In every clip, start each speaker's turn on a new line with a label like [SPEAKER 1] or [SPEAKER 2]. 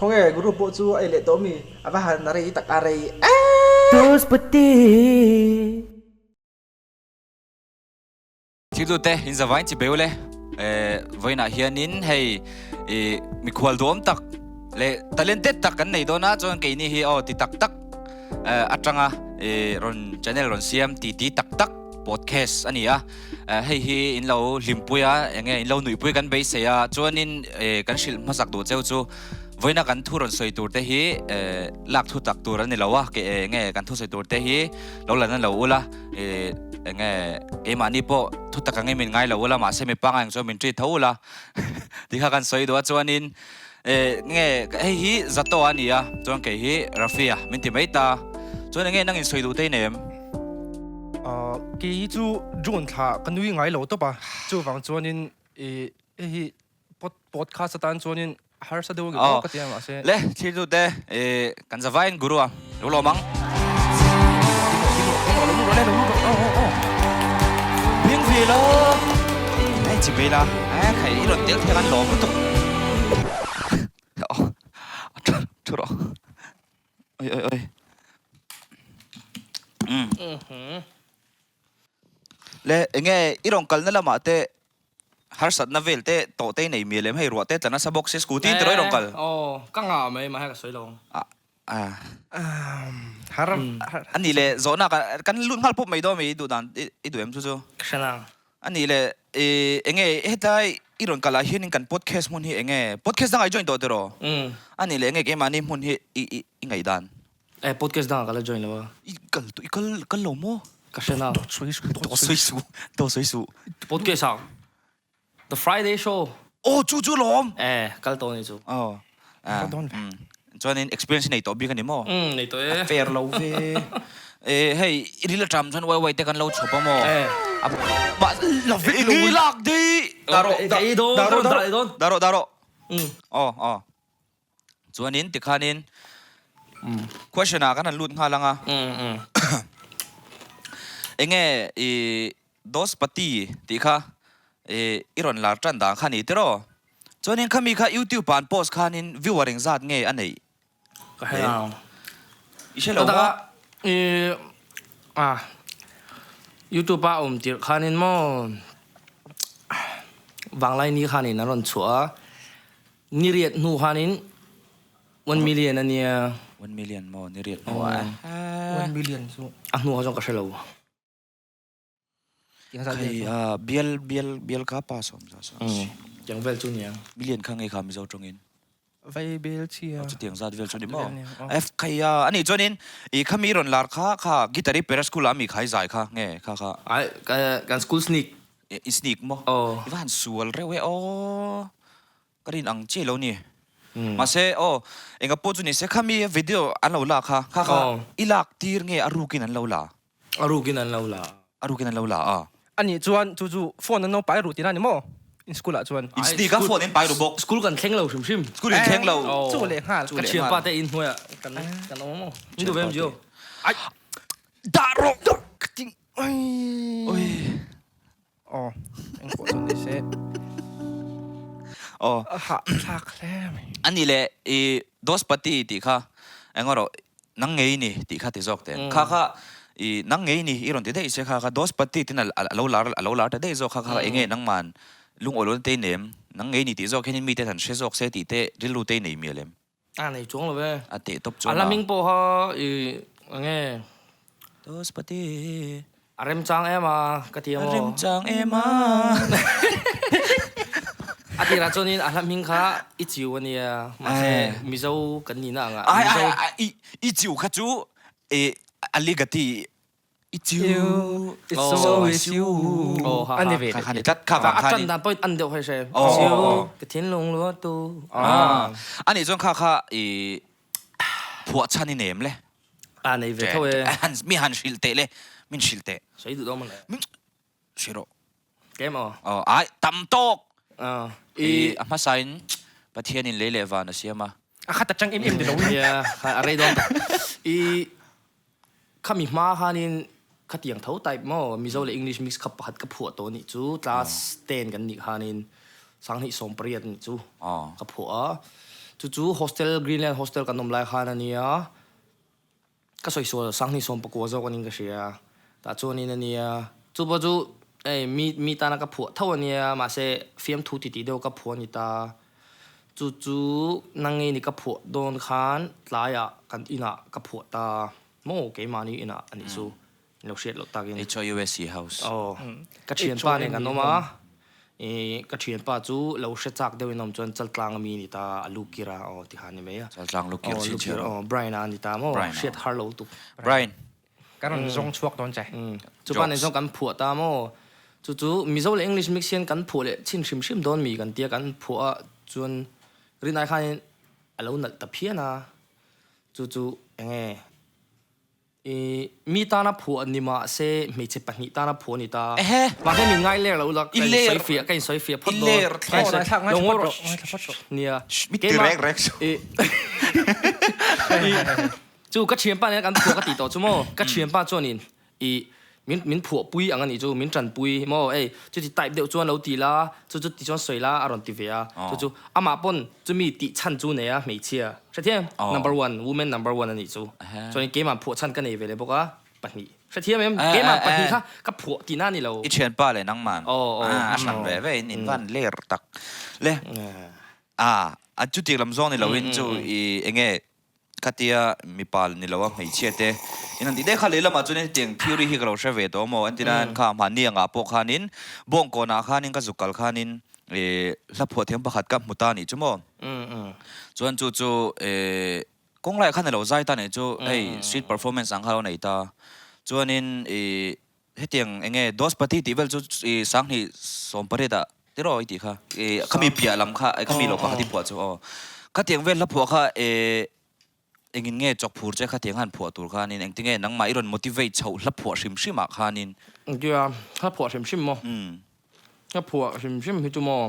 [SPEAKER 1] không nghe group bộ chú ai lệ tố mi à và hắn nari tak arai
[SPEAKER 2] Dos peti
[SPEAKER 3] Thil tu te in zawai chi beule voina hianin hei mi khwal dom tak le talented tak kan nei dona chon ke ni hi ti tak tak atanga ron channel ron siam ti tak tak podcast ania hei hi in lo limpuya enge in lo nuipui kan be se ya chonin kan shil masak do cheu chu voina kan thu ron soi tur te hi lak thu tak tur ani lawa ke nge kan thu soi tur te hi lo lan lo ula nge mani po thu tak nge min ngai lo ula ma se mi pangang cho min tri thoula ti kha kan soi do chuanin nge hei hi zato ania chon ke hi rafia min ti mai ta chuan nge nang in soi du te nem
[SPEAKER 4] cái chú John thà cái nuôi ngay lâu đó ba chú vàng cho nên podcast tan cho nên har sa đâu cái tiếng mà sẽ
[SPEAKER 3] le thil tu te kan zawai guru lo mang biếng vì lo ai chỉ vì là khai rồi tiếc theo ăn lỗ một tục chú đó ơi ơi ơi le nghe irong kal na lama te har sat na vel te to te nei mi lem hei ro te tana sa box scooty te roi rong kal
[SPEAKER 2] cái ngà mày mà hay cái sấy lông
[SPEAKER 4] har
[SPEAKER 3] ani le zona kan lun ngal pop mai do mi du dan I du em chu chu
[SPEAKER 2] cái nào
[SPEAKER 3] ani le enge hetai iron kala hianin kan podcast mun hi enge podcast dang ai join to te ro ani le enge ke mani mun hi I ngai dan
[SPEAKER 2] podcast đó cái là join rồi
[SPEAKER 3] ikal lo mo
[SPEAKER 2] cái nào
[SPEAKER 3] to soi su
[SPEAKER 2] podcast sao The Friday Show
[SPEAKER 3] chu lom
[SPEAKER 2] cái tổ này chú
[SPEAKER 3] chuanin experience nei to bi kan ni mo
[SPEAKER 2] này tôi
[SPEAKER 3] fair lo ve hey irila tram chan wai te kan lo chopa mo ba lo ve ni lak di
[SPEAKER 2] cái đó
[SPEAKER 3] daro chuanin tikhanin question a kan lut nga langa enge dos pati tikha iron lar tran da khani tero chuanin khami kha YouTube pan post khanin viewering zat nge anei
[SPEAKER 2] cái nào
[SPEAKER 3] iselo
[SPEAKER 2] đó YouTube ba tiệt khanin mo vang lai ni khanin na ron chua ni riat nu khanin 1 million ania
[SPEAKER 3] 1 million mo ni riat mo
[SPEAKER 4] 1 million số
[SPEAKER 2] nu ha jong ka shelo
[SPEAKER 4] tiếng sao
[SPEAKER 3] Hey, biel ka pa som sa
[SPEAKER 2] chẳng vel chu nia
[SPEAKER 3] million khang ngai kham zo tongin
[SPEAKER 4] vay bel chia
[SPEAKER 3] chu tiang zat vel chu ni mo f khaya ani chonin I khami ron lar kha gitari per school ami khai zai kha nge kha
[SPEAKER 2] ai kan school sneak
[SPEAKER 3] sneak mo iwan sual rewe karin ang che lo ni ma se enga po chu ni se khami video an lo la kha ilak tir nge arukin an lo la
[SPEAKER 2] arukin an lo la
[SPEAKER 4] anh ấy chuan chú phone nó擺入點啊你麼in school à chuan
[SPEAKER 3] in sneak ka phone in pai ro bok
[SPEAKER 2] school kan thleng lo shim
[SPEAKER 3] school in theng lo
[SPEAKER 4] chú lệ ha
[SPEAKER 2] ka chia pa te in hoya kan mo ni do bem jo
[SPEAKER 4] ai
[SPEAKER 3] daro
[SPEAKER 4] ting ôi anh có cho nên sẽ hạ lạc lem
[SPEAKER 3] ani le dos pati ti kha engoro nang ngei ni ti kha ti jok te kha nang ngei ni iron te dei se kha dos pati tin alo lar te dei zo kha enge nang man lung olon te nem nang ngei ni ti zo khenin mi te than she jok se ti te rilu te nei mielem
[SPEAKER 2] này chuang lo ve
[SPEAKER 3] ate top chu
[SPEAKER 2] alaming po ha nghe
[SPEAKER 3] dos pati
[SPEAKER 2] arem chang em ka ti mo
[SPEAKER 3] rim chang ema
[SPEAKER 2] ati ra chonin alaming kha I chiu ania ma se mi zo kan ni na nga
[SPEAKER 3] ai I chiu kha chu aligati ichiu
[SPEAKER 4] it's always you anh ấy về
[SPEAKER 3] khani tat kha wang khani
[SPEAKER 2] dan point an deu hai se chiu ka thiên long lo tu
[SPEAKER 3] ani jong kha phua chani nem le
[SPEAKER 2] này về thôi
[SPEAKER 3] mi han shilte le min shilte
[SPEAKER 2] sei du do man
[SPEAKER 3] min shiro
[SPEAKER 2] ke mo
[SPEAKER 3] ai tam tok ama sign pathian in lele wa na siama
[SPEAKER 4] khát chăng im đi đâu
[SPEAKER 2] ya are don khami ma hanin khatiang thau type mo mizo le English mix khap hat ka phu to ni chu class 10 kan ni hanin sang ni som priat ni chu ka phu จู่ๆ hostel Greenland hostel กันนมไล่ข้านั่นเนี่ยก็สวยๆสังนี่ส่งประกวดจอกันนี่ก็เสียแต่จวนนี้นั่นเนี่ยจู่ปัจจุมีตานักผัวเท่านี้มาเสฟิล์มทูติดเดียวกับผัวนี่ตาจู่ๆนั่งนี่กับผัวโดนขันหลายกันอินะกับผัวตาโม่เกมานี่อินะอันนี้สู้เราเชียร์เราตากิน
[SPEAKER 3] HOUSC House
[SPEAKER 2] อ๋อก็เชียนป้าเนี่ยกันเนาะมาก็เชียนป้าจู่เราเชียร์จากเดี๋ยวน้องจวนจัลตรังมีนี่ตาลูกกีราอ๋อที่หานี่ไหมอ่ะ
[SPEAKER 3] จัลตรังลูกกีรา
[SPEAKER 2] ลูกกีราอ๋อไบรน์อันนี่ตาโม่เชียร์ฮาร์โลตุก
[SPEAKER 3] Brian
[SPEAKER 4] การมันจงชวกโดนใจ
[SPEAKER 2] จู่ป้าเนี่ยส่งกันผัวตาโม่จู่ๆมีเจ้าเล่นอังกฤษมิกเซียนกันผัวเลยชิมโดนมีกันเตี้ยกันผัวจวนเรียนได้ขั้นเราหนักตะเพียนะจู่ๆยังไงมีตาหน้าผัวนี่มาเสไม่ใช่ปนิตาหน้าผัวนี่ตามาให้มีง่ายเลี้ยเราลักกันสวยเฟียกันสวยเฟียพัดโดนลงว่าเนี่ย
[SPEAKER 3] มิตรแรก
[SPEAKER 2] จู่ก็เชียนป้าเนี่ยกันผัวก็ติดต่อจู่โม่ก็เชียนป้าจวนนี่มิ้นผัวปุยอันนั้นนี่จู่มิ้นจันปุยโม่จู่ที่ไต่เดียวจวนเราตีละจู่ที่จวนสวยละอารมณ์ตีเฟียจู่อามาปนจู่มีติชันจู่เนี่ยไม่เชียใช่ไหม number one woman number one อันนี้จู่จวนเกมมาผัวชันกันเอเวเลยบอกว่าปนิใช่ไหมเกมมาปนิค่ะกับผัวตีหน้านี่เรา
[SPEAKER 3] อีเชียนป้าเลยนั่งมันฉันแบบนินวันเล่ตักเลยจุดที่ลำซองนี่เราเห็นจู่เองคดีมีปาลนี่เราว่าไม่เชื่อเตอินันที่ได้ข่าวเลยละมาจนเนี่ยเตียงพิวรีฮิกเราเชื่อเวทโมอันที่นั่นข้ามหันนี่งาปกขานินบ่งโกนาขานินก็สุกัลขานินรับผัวเทียมประคัดกับมุตานี่จุโมจวนจู่กงไรขันเราใจตาเนี่ยจู่street performance สังขารในตาจวนนินให้เตียงดอสปฏิทิเวลจู่สังนี่สมปริตะที่รออีกทีค่ะเขามีเปียลำค่ะเขามีโลกะที่ผัวจู่ข้าเตียงเวลรับผัวค่ะเองเงี้ยจอกผูดใจข้าเทียงหันผัวตัวข้านินเองที่เงี้ยนังมาอีรอน motivate ชาวรับผัวชิมข้านิน
[SPEAKER 2] เดี๋ยวถ้าผัวชิมมั้งถ้าผัวชิมพี่จูมั้ง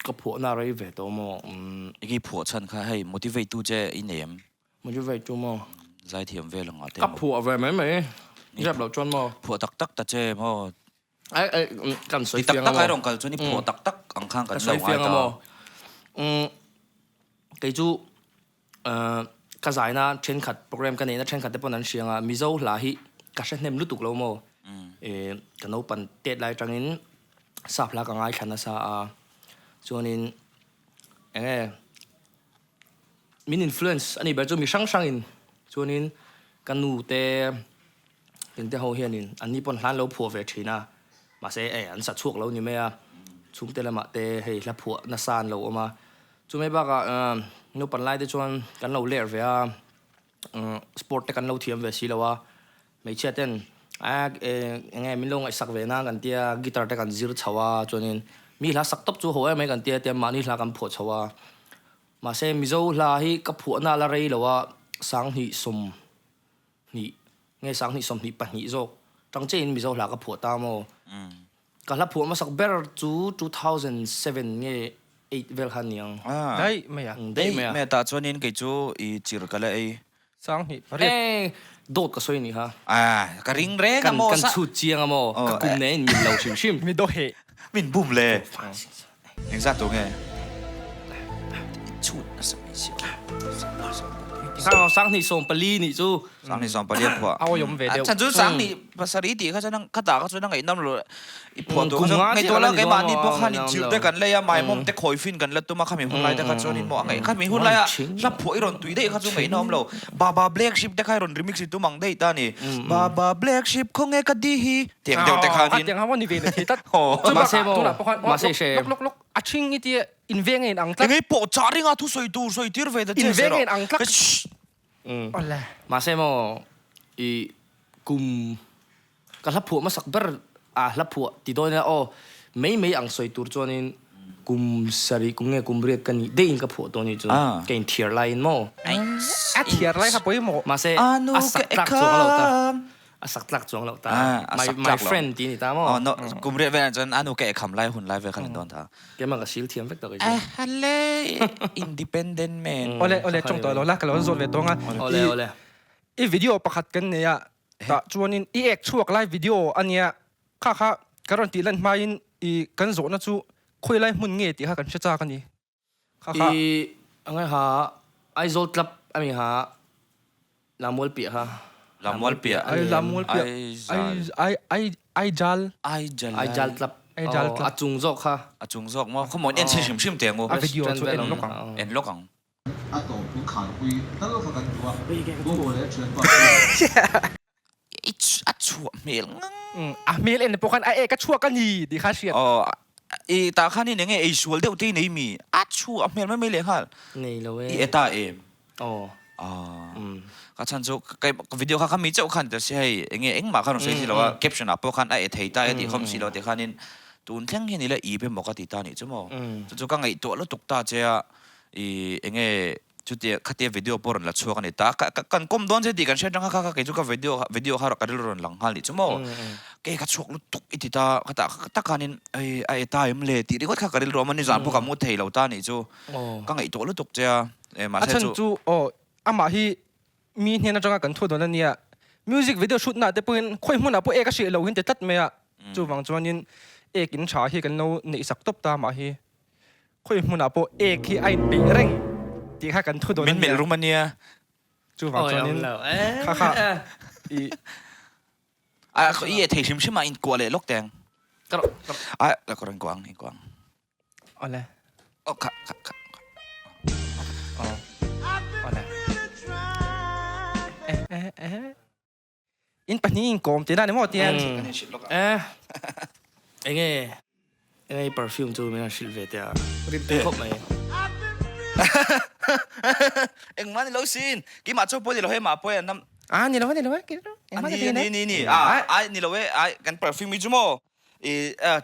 [SPEAKER 2] ก็ผัวน่ารักเวทมั้ง
[SPEAKER 3] เองผัวฉันข้าให้ motivate ตัวเจ้อินเนียม
[SPEAKER 2] motivate จูมั้ง
[SPEAKER 3] ใจเทียมเวลงอ่ะ
[SPEAKER 2] ก็ผัวเวทไหมจับเราจนมั้ง
[SPEAKER 3] ผัวตักตาเจ้มั้ง
[SPEAKER 2] กันสวย
[SPEAKER 3] ตักใครลงกันจนนี่ผัวตักอังข้างกัน
[SPEAKER 2] สวยเฟียงมั้ง记住กระจายนะเช่นขัดโปรแกรมกันเนี่ยนะเช่นขัดแต่ปนนั้นเสียงมิโซลาฮิกระชันเนมรู้ตุกเราโม่กันเอาปันเตะลายจังอินสับลักง่ายขันนะซาส่วนนี้มีอินฟลูเอนซ์อันนี้แบบจะมีช่างอินส่วนนี้กันนูเตะเป็นเตะเขาเฮียนินอันนี้ปนร้านเราผัวเวทีนะมาเซ่อันสัตว์ช่วงเรานี่ไหมชุมเตะละมาเตะให้ละผัวนัสานเราออกมาจู่ไม่บ้าก็นูปันไล่ที่ชวนกันเราเลี้ยเวียสปอร์ตแต่กันเราเทียมเวสิแล้วว่าไม่เชื่อเต้นยังไงมีลงไอ้สักเวน่ากันเตียกีตาร์แต่กันซิร์ชว่าจนนี้มีหลายสักตบจู่หัวไม่กันเตียมานี่หลายกันผัวชว่ามาเซมิโซลาฮิกับผัวน่าละเรยแล้วว่าสังหิสมนี่ไงสังหิสมนี่ปันหิโซจังเจนมิโซลากับผัวตามโมกันละผัวมาสักเบอร์จู่2007ไงเวลคันยัง
[SPEAKER 4] ได้ไหมอ่ะ
[SPEAKER 2] ได้ไหมอ่ะ
[SPEAKER 3] แม่ตาชวนนินกิจูอีจิรกันเลย
[SPEAKER 4] สังหิ
[SPEAKER 2] โดดก็สวยนี่ฮะ
[SPEAKER 3] กระริงเร่กัน
[SPEAKER 2] กันชุดเจียงอะโมกับกลุ่มเนี่ยมีเราชิม
[SPEAKER 4] มีโดเห
[SPEAKER 3] มินบุ้มเลยเอ็งซาตัวไงชุดน่ะสมัยเชียว
[SPEAKER 2] สังนี่ส่งปลีนี่จู่
[SPEAKER 3] สังนี่ส่งปลีผัว
[SPEAKER 4] เอายมเวเดียว
[SPEAKER 3] ฉันจู่สังนี่ภาษาอีดีเขาจะนั่งข้าตาเขาจะนั่งไอ้น้ำเลยอีผัวตัวเขาจะไอ้ตัวแล้วไอ้บ้านนี่พวกข้านี่จิ๋วด้วยกันเลยอะหมายมุมแต่คอยฟินกันแล้วตัวมาข้ามีหุ่นไล่แต่ข้าจะนี่มองไงข้ามีหุ่นไล่อะรับผัวไอ้รอนตุยได้ข้าจะไงน้ำเราบาบาเบลกชิปแต่ข้าร่อนรีมิกซ์ตัวมังได้ตานี่บาบาเบลกชิปคงไงก็ดีฮีเตียงเดียวแต่ข้านี่
[SPEAKER 4] เตียงเขาว่านี่เวเดียวตัด
[SPEAKER 2] มาเซโมมาเซเช
[SPEAKER 4] ลกอาชิงนี่ที่อินเวงเงินอังตั
[SPEAKER 3] กไอ้ปอจาริงอ่ะทุสอยตูสอยตีร์เวด
[SPEAKER 4] อินเวงเงินอังตักอะไร
[SPEAKER 2] มาเซโมอีกุมก็รับผัวมาสักเบอร์รับผัวติดโดนเนี่ยไม่อังสวยตัวจวนนี้กุมสารีกุมเงี้ยกุมเรียกกันนี่ได้ยินกับผัวตัวนี้จนเก่งเทียร์ไลน์โม
[SPEAKER 4] เทียร์ไลน์ครับพี่โม
[SPEAKER 2] มาเซสักตักจวงเราตาสักตักจวงเราตา my friend ตีนี่ตาโม
[SPEAKER 3] กุมเรียกเวลาจนอนุแกคำไล่หุ่นไล่เวลาขันโดนท่า
[SPEAKER 2] แกมันก็ชิลเทียมเวกตัวกัน
[SPEAKER 3] ฮัลโหล independent man
[SPEAKER 4] โอเล่จงตัวเราละกันเราโซนเวทตรงอ่ะ
[SPEAKER 2] โอเล่
[SPEAKER 4] อีวิดีโอประคัดกันเนี่ยแต่จวนนี้อีเอกช่วงไลฟ์วิดีโออันเนี้ยข้าการันตีเล่นมาอินอีกันโซนนะจู่คุยไลฟ์มุนเงี้ยที่ข้ากันเชื่อจ้ากันนี่ ค่ะ
[SPEAKER 2] anh ấy hả ai dốt lắm anh mình hả làm muôn bịa hả
[SPEAKER 3] làm muôn bịa
[SPEAKER 4] ai làm muôn bịa ai jal
[SPEAKER 3] ai jal
[SPEAKER 2] ai jal lắm
[SPEAKER 4] ai jal lắm
[SPEAKER 2] chung dọc hả
[SPEAKER 3] chung dọc mà không muốn en sim sim tiếng ngô
[SPEAKER 4] video cho en lúc ang
[SPEAKER 3] en lúc ang
[SPEAKER 5] 阿杜本行會得咯，佢緊要啊！嗰個咧全部。
[SPEAKER 3] 啊ชั่วเมล
[SPEAKER 4] มีเล่นพวกกันไอเอกก็ชั่วกันยีดีค่ะเชีย
[SPEAKER 3] อ๋อตาข้านี่เนี่ยไอ้ชัวเดี๋ยวที่นี่มีชั่วเมลไม่เลยค่ะ
[SPEAKER 2] này là
[SPEAKER 3] อี
[SPEAKER 2] vậy
[SPEAKER 3] ตาเอ็ม
[SPEAKER 2] ồ
[SPEAKER 3] อ๋อก็ฉันจะวิดีโอข้ามีเจ้าขันแต่ใช่เงี้ยเอ็งมาข้าหนุ่มสิที่เราว่าแคปชั่นอ่ะพวกขันไอ้เทยตาไอ้ที่เขาสิเราแต่ข้านี่ตูนเที่ยงเห็นนี่แหละอีเป็นบอกติดตานี่จ้ะมั้งจะก็ไงตัวแล้วตุกตาเจ้าเงี้ยจุดเดียคัดเดียวิดีโอปอนละชัวกันนี่ตากันก้มโดนเจดีกันเช่นจังข้าเกี่ยวกับวิดีโอข้าเรากันเรื่องหลังหันนี่จ้ะมั้งเกี่ยกับชัวลุตุกอิติตาข้าตาการนี่ไอ้ตาเอ็มเลยที่เรียกว่าข้ากันเรื่องมันนี่จานพวกกับมุดเทยเราตานี่จ้ะก็ไงตัวแล้วตุกเจ้ามา
[SPEAKER 4] ฉันจูอามาฮีมีเนี่ยนะจังกันทั่วตัวนั่นเนี่ยมิวสิกวิดีโอชุดน่ะแต่ปุ่นค่อยมุ่งน่ะปุ่นเอกก็เสียเราเห็นแต่ตัดไหมอ่ะจูวังจวนนินเอกกินชาฮีกันเราในสักตบตามาฮีค่อยมุ่งน่ะปุ่นเอกที่ไอ้ปีเร่งที่ข้ากันทั่วตัวนั่น
[SPEAKER 3] มินรูมาเนีย
[SPEAKER 4] จูวังจวนนินค่ะอี
[SPEAKER 3] อีเทชิมชิมาอินกัวเลยลูกแดงแล้วก็รังกวาง
[SPEAKER 4] อะไร
[SPEAKER 3] อ๋อค่ะ
[SPEAKER 4] อะไรอินปนี่อินกอมเจน่าเนี่ยมั้งเตียน
[SPEAKER 2] anh ấy perfume cho mình là xịt về thế à khóc mày
[SPEAKER 3] เอ็งมาในโลซินกี่มาช่วยพูดในโลให้มาพูดน้ำ
[SPEAKER 4] นี่เรากิน
[SPEAKER 3] นี่นี่นี่เรากัน perfume มิจูโม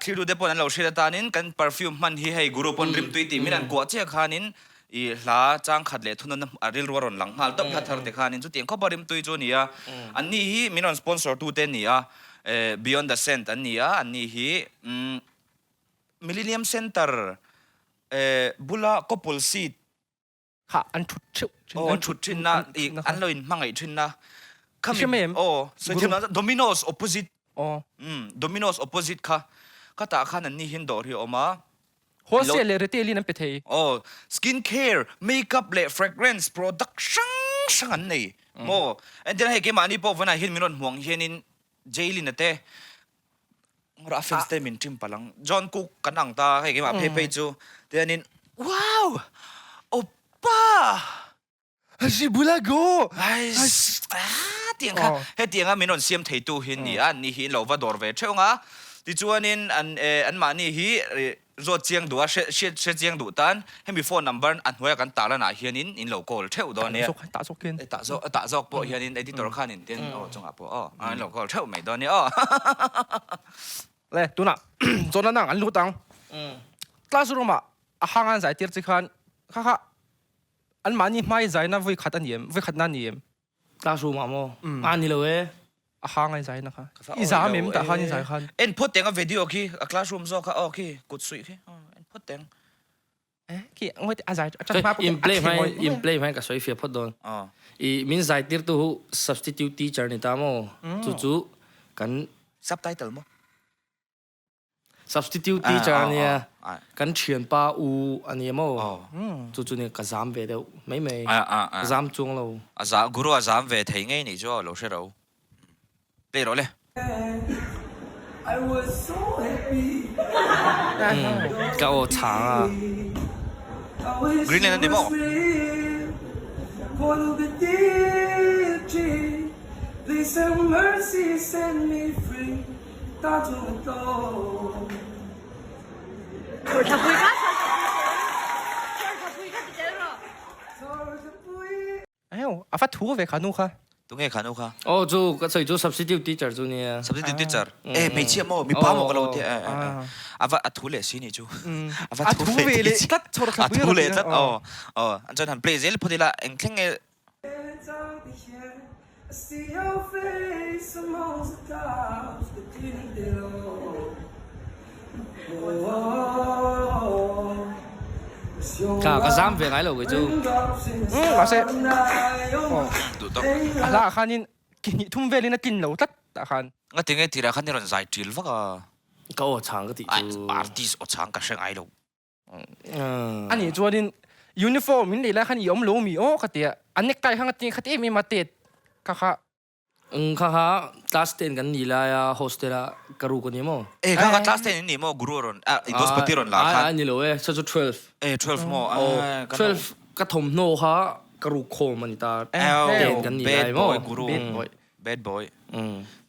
[SPEAKER 3] ที่ดูเดปอนเราเชื่อตานินกัน perfume มันให้กรุ๊ปปนริมตุยตีมินันกัวเจ้าขานินลาจ้างขัดเละทุนนั้นริลวรอนหลังหัลต้องพัฒนาเด็กขานินจุดเตียงเขาบริมตุยจูนี่อันนี้มินันสปอนเซอร์ตูเตนนี่Beyond the Scent อันนี้Millennium Center บุลาก็พลซีด
[SPEAKER 4] ค่ะอันชุดชิว
[SPEAKER 3] ชุดชินนะอีกอันเลยมังไอชินนะข้ามีส่วนที่นั้น Domino's opposite Domino's opposite ค่ะตาข้านั่นนี่เห็นดอกที่ออกมา
[SPEAKER 4] wholesale retail นั่นเป็นเทย
[SPEAKER 3] skin care makeup และ fragrance production ช่างอันนี้อันนี้ให้เกี่ยมานี่พอวันไหนเห็นมินนห่วงเห็นเจลินเต้เราฟิล์มสเตมินทิมพลังจอห์นคุกกันอังตาให้กี่มาเพย์จูเดี๋ยวนี้ว้าวโอป้า
[SPEAKER 4] ชิบุลาโก
[SPEAKER 3] เตียงค่ะให้เตียงอ่ะมินนเสียมเทตูหินนี่อันนี้หินเราว่าดอร์เวชเช่างอ่ะที่จวนนี้อันมานี่ฮีรถเจียงดูเสียเจียงดูตันให้มีโฟนนัมเบอร์อันหัวกันตาละหนาเฮียนินอินโลโก้เช่าตอนนี้
[SPEAKER 4] ตาซกกิน
[SPEAKER 3] ตาซอกปะเฮียนินไอ้ที่ตัวข้านินเตียนจงอ่ะปะอันโลโก้เช่าไม่ตอนนี้
[SPEAKER 4] เลยตัวน่ะจนนั่งอันรู้ตังคลาสรูมอ่ะห่างกันใจเตียร์สิคันค่ะอันมานี่ไม่ใจนะวิขัดอันเยี่ยมวิขัดนั่นเยี่ยม
[SPEAKER 2] คลาสรูมอ่ะมั้งอันนี้เลย
[SPEAKER 4] ห่างกันใจนะคะอีสานมีมันแต่ห่างกันใจคัน
[SPEAKER 3] เอ็นพูดเต็งกับวิดีโอคีคลาสรูมโซ่ค่ะโอเคกดสุยคีเอ็นพูดเต็ง
[SPEAKER 4] คีว่าอาจารย์
[SPEAKER 2] อิมเพลย์ให้กับสวยเฟียพูดโดนมินใจเตียร์ตัว substitute teacher นี่ตามมั้งจู่กัน
[SPEAKER 3] subtitle มั้ง
[SPEAKER 2] substitute teacher เนี่ยกันเขียนป้าอูอันนี้มั้งจู่เนี่ยก็จำไปเดียวไม่จำจงเรา
[SPEAKER 3] กุรุจำไปที่ไงนี่จ้าเราเชื่อเราเปลี่ยนเลย
[SPEAKER 2] ก็โอ้长啊
[SPEAKER 3] Greenland นี่มั้ง
[SPEAKER 4] อาฟัดถูเวขานุค่ะ
[SPEAKER 3] ตรงไงขานุค่ะ
[SPEAKER 2] จู่ก็ใส่จู่ substitute teacher จู่เนี่ย
[SPEAKER 3] substitute teacherไม่เชื่อมั้งมีป้าหมอกเราเถอะอาฟัดถูเลยสินี่จู่
[SPEAKER 4] อาฟัดถูเลยตัดโทรศัพท์
[SPEAKER 3] ถูเลยตัดอันจะทำเพลย์เซลพอดีละเอ็งแค่ไง
[SPEAKER 2] ก็จำไปไงเราจู่
[SPEAKER 4] ว่าเส
[SPEAKER 3] ดูต้อง
[SPEAKER 4] แล้วคันนี้กินทุ่มเวลินกินเราตัดคัน
[SPEAKER 3] ก็ถึงไงที่เราคันนี้เราใจจิลฟ้า
[SPEAKER 2] ก็โอ้ช่างก็ติด
[SPEAKER 3] อาร์ติสโอ้ช่างก็เช่นไงเรา
[SPEAKER 4] อันนี้จวนนี้ uniform มินเลยละขันยอมรู้มีโอ้ขัดเดียอันนี้ใกล้ข้างตีขัดเอมีมาเตะค่ะ
[SPEAKER 2] Kaha class 10 kan nila ya hostela karu ko nimo.
[SPEAKER 3] Kaka class 10 ni mo guru ron. Idos patiron la
[SPEAKER 2] Ah, ni lo so 12.
[SPEAKER 3] 12 mo.
[SPEAKER 2] 12 ka thom no ha karu ko manita. Kan nila
[SPEAKER 3] Bad
[SPEAKER 2] mo.
[SPEAKER 3] boy guru. Bad boy.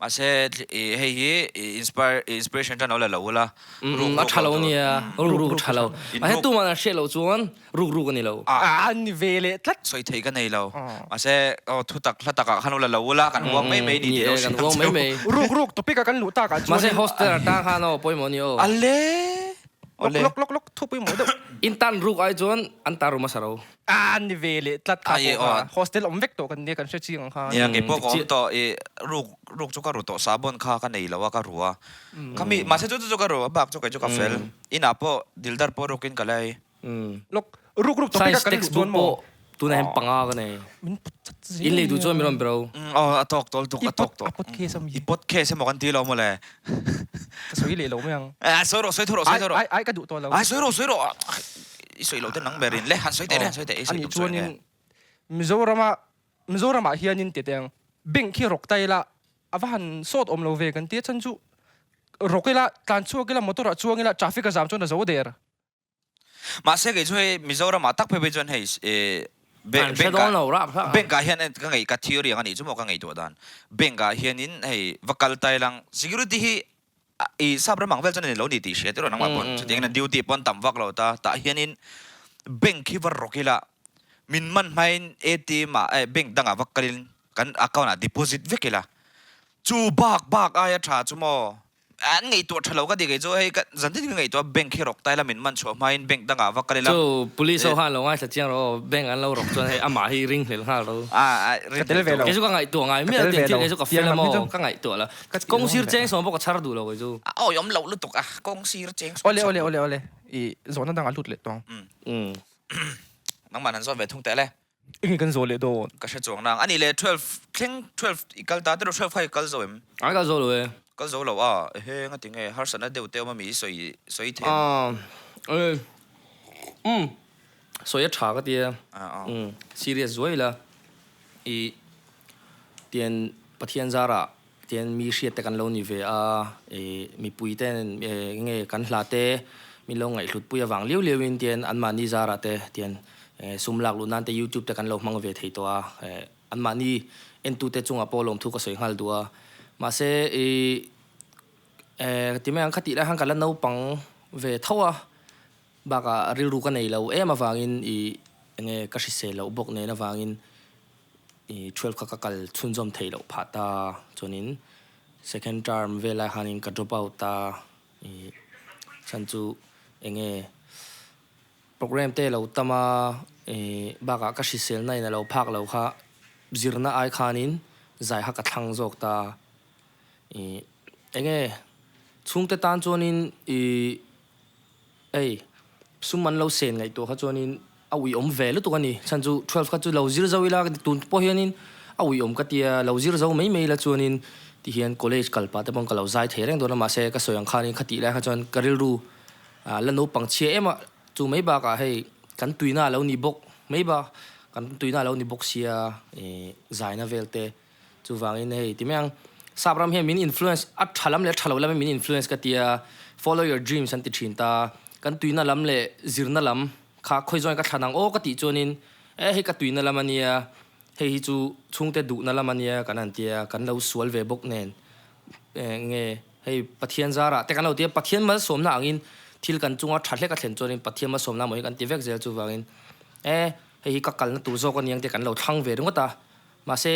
[SPEAKER 3] Mase hey inspiration tan ola wala.
[SPEAKER 2] Ru chalo ni ru chalo. Ai tu man shelo chuan ru kan ni lo.
[SPEAKER 4] อันนี้เวเลตัด
[SPEAKER 3] Soi thei kan nei lo. Mase thu tak hla tak kan ola wala kan wang mai mai ni ti lo.
[SPEAKER 2] Kan wong mai mai.
[SPEAKER 4] รูกตัวปีกันหลุตากัน
[SPEAKER 2] Ma se hostel ta kha no poi mo ni o.
[SPEAKER 3] Ale.
[SPEAKER 4] ล็อกทุบไปหมด
[SPEAKER 2] Intan ru ai chuan an taru masaro.
[SPEAKER 4] อันนี้เวเลตัดขาโฮสเทลอมเวกตัวกันเนี่ยกันเชื่อจริงของเขา
[SPEAKER 3] Ya ke po ko to ruk chu ka ru to sabon kha ka nei lawa ka ruwa. Kami mase chu ka ru bak chu ka fel. Ina po dildar po rukin kalai.
[SPEAKER 4] รูกตัวปี
[SPEAKER 2] Science
[SPEAKER 4] กันหลุ
[SPEAKER 2] textbook
[SPEAKER 4] จวนหม
[SPEAKER 2] po
[SPEAKER 4] ด
[SPEAKER 2] tu na hem panga ka nei.
[SPEAKER 4] มัน
[SPEAKER 2] In le du chuan mi ron bro.
[SPEAKER 3] Atok tol tuk
[SPEAKER 4] อีป
[SPEAKER 3] atok to.
[SPEAKER 4] อดเคสมี
[SPEAKER 3] Ipot ke se mo kan ti lo mo le.
[SPEAKER 4] สวยเลยเราไม่ยัง
[SPEAKER 3] Soi thoro.
[SPEAKER 4] ไอ้กระดูตัวเรา
[SPEAKER 3] Soi ro. Soi lo ten nang berin le han soi te.
[SPEAKER 4] อันนี้ชวนนินมิโซรามาเฮียนินเตียงเบ่งขี้รกไตละอวันโซดอมโลเวกันเตี้ยฉันจูรกละการช่วยกันละมอเตอร์ช่วยกันละทราฟิกกระจามจนจะโซเดอร์
[SPEAKER 3] Mase ke choi Mizoram atak pe bejon hei
[SPEAKER 2] Benga no rap.
[SPEAKER 3] Benga hian ka ngai ka theory ang ani chumo ka ngai to dan. Benga hian in hei vakal tai lang security hi I sabra mangvel chan ni lo ni ti she tero nang ma pon chuting na duty pon tam vak lo ta hian in bank hi var rokila min man main ATM ma bank danga vakalin kan account a deposit vekila chu bak aya tha chumo an ngai to thalo ka digai jo hei ka zanti ngai to bank hi rok tai la min man chu main bank danga vakalila
[SPEAKER 2] So police ho han lo ngai sa chiang ro beng an lo rok chuan hei ama hi ring hlel ha lo. Ke su ka ngai to ngai mi te ke su ka fel mo ka ngai to la. Kong sir cheng so bo ka char du lo ko ju.
[SPEAKER 3] yom lo lu tuk kong sir cheng
[SPEAKER 4] โอเลอีโซนนั้นดังอันหลุดเลยตอง
[SPEAKER 3] nang manan so ve thung te le
[SPEAKER 4] อีกกันโซเลโดน
[SPEAKER 3] ka she chong nang ani le 12 kleng 12 ikal ta te 12 khai kal zo em
[SPEAKER 2] Ai ka zo lo e.
[SPEAKER 3] kal zo lo he nga ting e har sana deu te ma mi soi the
[SPEAKER 2] So ya cha ka dia. Serious zoi la. I tien pathian zara tien mi hriat te kan lo ni ve mi pui ten nge kan hla te mi lo ngai hlut pui awang liu in tien an ma ni zara te tien sumlak lu nan te YouTube te kan lo mang ve thei to an ma ni en tu te chunga polom thu ka soi ngal dua ma se ti me ang khati la hang kala no pang ve thawa baka ril ru ka nei lo ma wangin nge ka hri se lo bok ne na wangin 12 ka kal chunjom theilo phata chonin second term vela hanin ka drop out ta chanchu enge program te lo tama baka ka shisel nai na lo phak lo kha zirna ai khanin zai ha ka thang jok ta enge chungte tan chonin suman lo sen ngai to kha chonin awi om velu to ani chanchu 12 ka chu lo zir zawila tun po hianin awi om ka tia lo zir zaw mai la chuanin ti hian college kalpa te bang kalo zai thereng do na ma se ka soyang khani khati la kha chon karil ru la no pang che ema chu mai ba ka hei kan tuina lo ni bok mai ba kan tuina lo ni bok sia zaina velte chu wangin hei ti mang sabram he min influence at thalam le thalo la min influence ka tia follow your dreams an ti thinta kan tuina lam le zirna lam kha khoi join ka thanang o ka ti chonin he ka tuina lamania he hi chu chungte du na lamania kanan tia kan lo sual ve bok nen nge hei pathian zara te kan lo tia pathian ma somna angin thil kan chunga thathle ka thlen chonin pathian ma somna moi kan ti vek zel chu wangin hei ka kal na tu zo kan yang te kan lo thang ve ringa ta ma se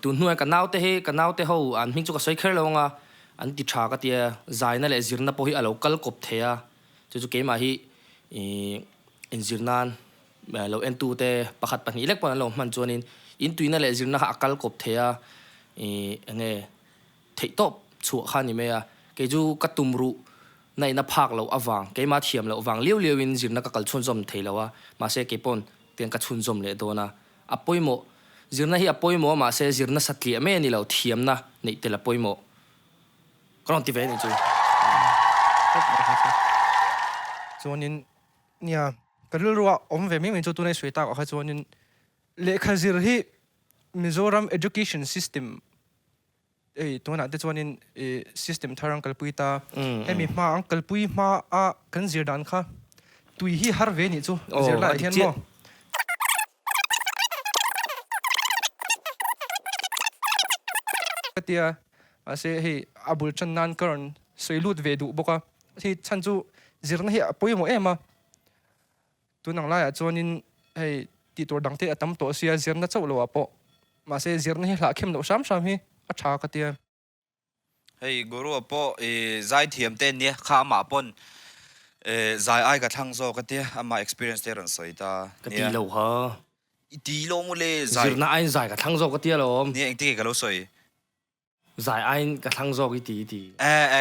[SPEAKER 2] tu nuai ka naw te he ka naw te ho an hing chu ka soi kher lo nga an ti tha ka tia zaina le zirna po hi alo kal kop thea chu ke ma hi in zirnan lo en tu te pakhat pani lek pon lo man chonin in tuina le zirna akal kop thea nge thei top chu kha ni me ke ju katumru nai na phak lo awang ke ma thiam lo awang liu in zirna ka kal chun zom theilawa ma se ke pon ten ka chun zom le dona apoimo zirna hi apoimo ma se zirna satli ame ni lo thiam na nei te la poimo kron ti ve ni chu
[SPEAKER 4] ส่วนนี้ เนี่ยก็รู้ว่าผมเวมิงจูตัวในสวยตาก็ให้จวนนี้เลขาจิรฮีมิโซรัม education system ตัวนั้นแต่จวนนี้system ทารังกัลปุยตาให้มีมาอังกัลปุยมากันจิรดันค่ะตุยฮีฮาร์เวนี่จูจิรไล่เห็นมั้ยก็เดียอาศัยให้อับุลชันนันก่อนสวยลุดเวดูบอกว่าที่ฉันจูจิรนี่ปุยโมมาตัวนังไล่จวนนี้ให้ติดตัวดังเตะตั้มตัวเสียจิรนั่นเจ้าลัวปะมาเสียจิรนี่หลักเข้มตัวซ้ำฮีอัชชาก็เดีย
[SPEAKER 3] ให้กูรู้ปะใจเทียมเต้นเนี่ยข้ามาปนใจไอ้กระทั่งโซก็เดียอามา experience เท่านั้นสวยตา
[SPEAKER 2] ก็ตีเราเหรอ
[SPEAKER 3] ตีโลมุเลยใจ
[SPEAKER 2] จิรน่าไอ้ใจกับทั้งโซก็ตีเรา
[SPEAKER 3] เนี่ยเองตีกับเราสวย
[SPEAKER 2] ใจไอ้กับทั้งโซก็ตี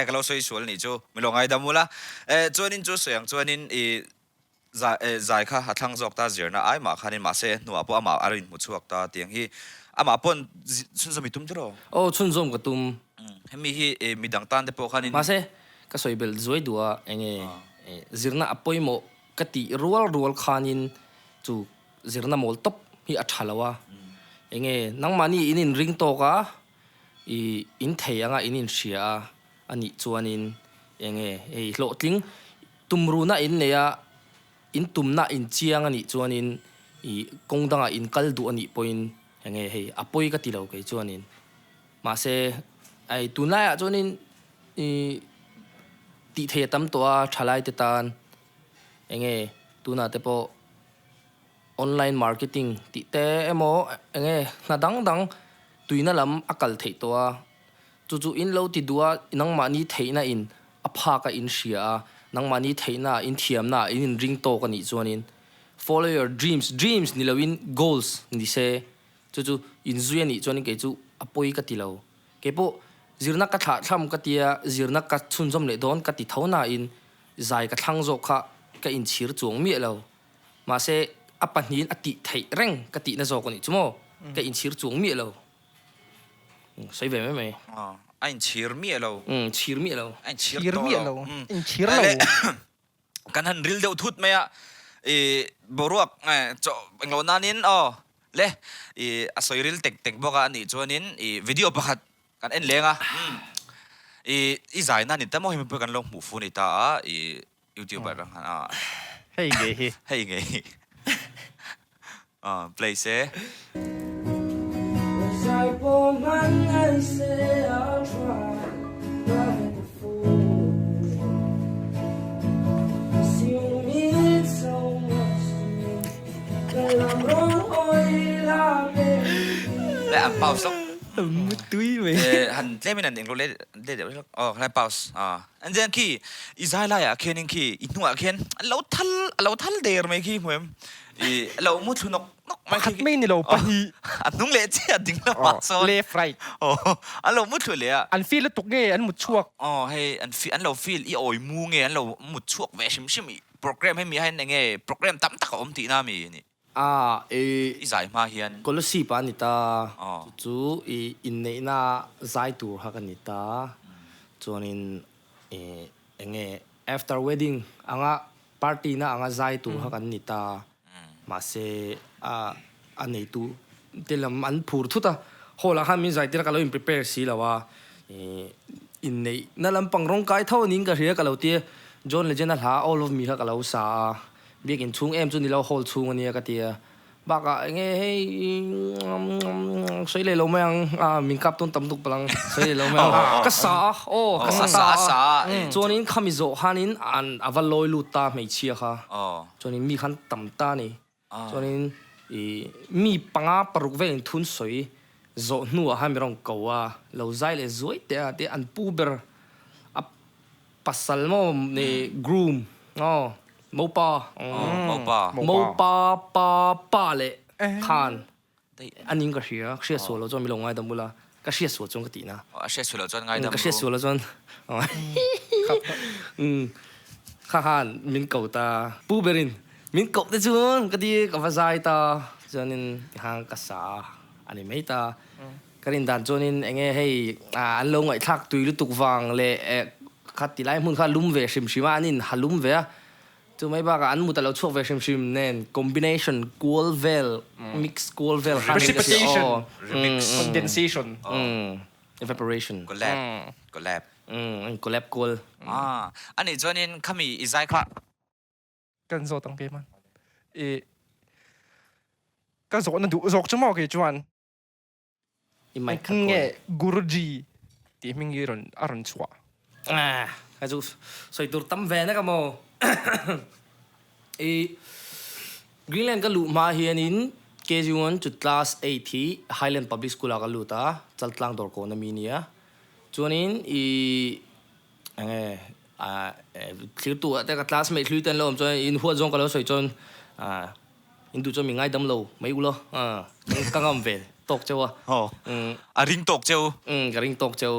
[SPEAKER 3] กับเราสวยสวยนี่จูไม่ลงไอ้ดำมูละจวนนี้จูสวยอย่างจวนนี้ใจข้าทั้งโซกตาจิรน่าไอ้มาข้านี่มาเซ่หนูอาปอามาอารินมุชวกตาเตียงฮีอามาปนชุนสมิตุ้มจ้ะ
[SPEAKER 2] โอ้ชุนสมกับตุ้ม
[SPEAKER 3] ให้มีฮีมีดังตันเดปข้านี่
[SPEAKER 2] มาเซ่ก็สวยเบลสวยดัวเองจิรน่าอาปอยโมกติรัวข้านินจูจิรน่าโมลท็อปฮีอัจฉริยะเองนังมานี่อินริงโตกะอินเทียงอินเชียอันนี้จวนเองโหลดลิงตุ้มรูน่าอินเนี่ยอินตุ้มน่าอินเจียงอันนี้จวนกงดังอินกัลดูอันนี้พอยน์เองอาปอยกติเราเกจวนมาเซ่ตุนไล่จวนติเทียตั้มตัวชาไลติตานเองตุน่าเตปออนไลน์มาร์เก็ตติ้งติเตเอโมเองน่าดังตุยน่าลำอักลเทตัวจู่อินเราติดัวนังมานี่เทน่าอินอภาคอินเชียนังมานี่เทน่าอินเทียมน่าอินริงโตกันนี่จวนfollow your dreams นี่เราอิน goals นี่เซ่จู่อินซุยนี่จวนนี่เกจู่อปอยกติเราเก็บจิรนักกระทำกติยาจิรนักกระชุนจอมเลดอนกติเท่าน่าอินใจกระทั่งโจค่ะก็อินชีรจวงมีเรามาเซ่อปันนี้อติไทยเร่งกติน่าโจกันนี่ชั่วโมก็อินชีรจวงมีเราใช่ไหม
[SPEAKER 3] ไอ้ชีร์มีเรา
[SPEAKER 2] ชีร์มีเรา
[SPEAKER 3] ไอ้ชีร์
[SPEAKER 4] มีเราชีร์เรา
[SPEAKER 3] กันหันริลเดียวทุดไหมอ่ะบรัวกจ่อเรานานินเล่สอยริลเต็กบอกอันนี้จวนนี้วิดีโอประคัดกันเอ็นเลี้ยงอ่ะใจนั่นนี่แต่มองเห็นเพื่อนกันลงหมู่ฟูนี่ตายูทูบแบบนั้น
[SPEAKER 4] ให้ไง
[SPEAKER 3] play เซ่
[SPEAKER 6] I pull my knife, say I'll try, but the fool. You mean so much to me, but I'm wrong, oil, I'm baby.
[SPEAKER 3] Lại ăn pause
[SPEAKER 2] túi mày
[SPEAKER 3] hẳn thế mình là định lấy để lại pause anh xem khi Israel lại khi nên khi ít nữa khi lâu thal để mấy khi mà lâu muốn thu nọc
[SPEAKER 4] khát mấy này lâu bận
[SPEAKER 3] anh nung lệ chứ anh tính là mà sao
[SPEAKER 4] left right
[SPEAKER 3] anh lâu muốn thu lệ
[SPEAKER 4] anh feel là tục nghe anh một chuộc
[SPEAKER 3] hay anh lâu feel ý ỏi mu nghe anh lâu một chuộc về xím xím program hay mi hay nghe program tắm tắc ôm tí na mi
[SPEAKER 2] giải
[SPEAKER 3] mà hiền
[SPEAKER 2] có lúc xí bà nít ta chú in này na giải tour ha cái nít ta cho nên nghe after wedding anga party na anga giải tour ha cái nít ta mà se anh này tu để làm ăn phur thu ta hồi là ham mình giải tiết cái lâu in prepare xí là wa in này na làm bằng rong cái thâu nín cái gì cái lâu tiệt John Legend là all of me ha cái lâu sa biết in chung em chung đi lâu hold chung anh cái tiệt bác nghe hay xây lên lâu mang mình cặp tôn tầm tục bằng xây lên lâu mang cái sa cho nên khăm izo hanin an avaloi luta mấy chia ha cho nên mi khăn tầm ta này cho nên mi panga paruk về thun soi zo nu ha mi rong cầu lâu dài le zoi te an puber pasal mo ne groom mô pa lệ khan anh những cái gì số là cho mình lòng ngay đâm bula cái gì số trong cái tí na
[SPEAKER 3] cái số là cho ngay đâm
[SPEAKER 2] cái gì số là cho khan mình cầu ta pu berin mình cầu ta chun cái gì cái vazai ta cho nên hàng cái sa anh mấy ta cái nên đàn cho nên anh hay anh lâu ngày thắc tùy lúc tục vàng lệ khát tí lại muốn khát lúm về sim sim anh in hà lúm về จูไม่บ้ากันมุตเราช่วงเวชิมชิมเน่น combination goal vel mix goal vel
[SPEAKER 4] precipitation condensation
[SPEAKER 2] evaporation
[SPEAKER 3] ก็แลบก็แลบ
[SPEAKER 2] ก็แลบ goal
[SPEAKER 3] อันนี้จวนนี้เขามีอีไซค่ะ
[SPEAKER 4] กันโซตังเกมันกันโซนั่นดูโซจะมองกี่จวน
[SPEAKER 2] อีไม่ขัด
[SPEAKER 4] เงี้ยกูรูจีที่มิงยีรอนอารอนชัว
[SPEAKER 2] ไอ้จูสวยตัวตั้มแวนนะกับโมกรีนแลนด์ก็ลุมาเฮียนิน KG1 จุดคลาส8ที่ Highland Public School ก็ลุตาจัลตลังดอร์โกนามีเนียจวนนี้คิดตัวแต่ก็คลาสไม่คิดแต่เราจนอินหัวจงก็เราสวยจนอินดูจนมีง่ายดำโลไม่รู้กังกำเวตกเจ้า
[SPEAKER 3] ริงตกเจ้า
[SPEAKER 2] ก็ริงตกเจ้า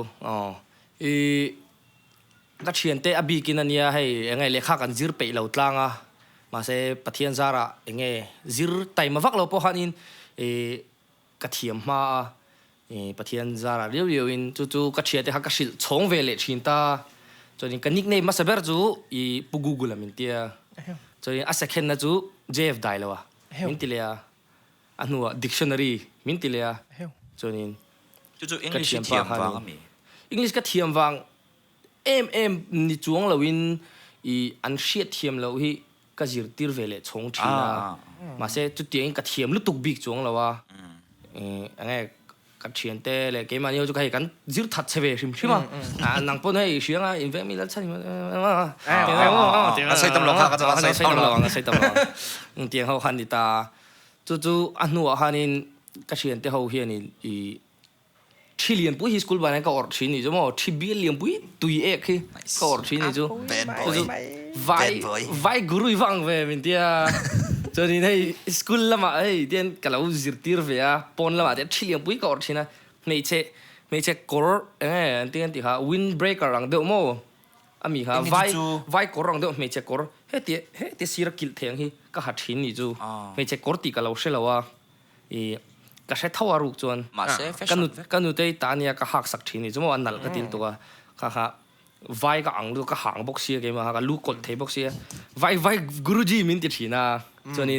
[SPEAKER 2] ก็เชียนเตอบีกินเนี่ยให้ยังไงเลขากันจิรไปเหล่าตลางมาเสปะเทียนซาระยังไงจิรไตมาฟักเราพอหันินกระเทียมมาปะเทียนซาระเรียวๆอินจู่ๆก็เชียนเตฮักกระชิลชงเวเลชินตาจนกันนิกเนมมาเสเบอร์จู่ปุกูกุลมินเตียจนอาศัยเข็นนะจู่ JF ได้แล้วมินติเลียอันนู้น dictionary มินติเลียจน
[SPEAKER 3] จู่ๆอังกฤษเทียมวางมี
[SPEAKER 2] อังกฤษก็เทียมวางนี่จวงเราวินอันเชียเทียมเราที่ก็จิรติร์เวลชงชีนะมาเสจุดเดียงก็เทียมลุตุกบิกจวงเราอันนี้ก็เชียนเตะเลยเกมอันนี้จะให้กันจิรทัดเสวชิมใช่ไหมนังปนให้เชียงอินเวสต์มีแล้วใช่ไหม
[SPEAKER 3] ใส่ตำรวจค่ะก็จะใส่ตำรวจ
[SPEAKER 2] ใส่ตำรวจเตียงเขาหันดิตาจู่ๆอันนู้นหันนินก็เชียนเตะเขาเฮียนี่trillion pui hi school banai ka or chin ni jomo 3 billion pui tui ek hi ka or chin ni jo vai guru wang ve min tia cho ni nei school lama ei den kalau zirtir ve a pon lama te trillion pui ka or china mei che kor tian ti ha windbreaker rang de mo ami ha vai kor rang de mei che kor he ti sir kil theng hi ka ha thin ni jo mei che kor ti ka lo she lawaก็ใช้ท่ารุกจวนกันนุเตยตาเนี่ยก็หักสักทีนี่จมูกอันนั้นก็ตินตัวค่ะไว้ก็อังดูก็หางบ็อกเซียกันมาก็ลูกกดเทบ็อกเซียไว้กูรูจีมินติทีนะจวนนี้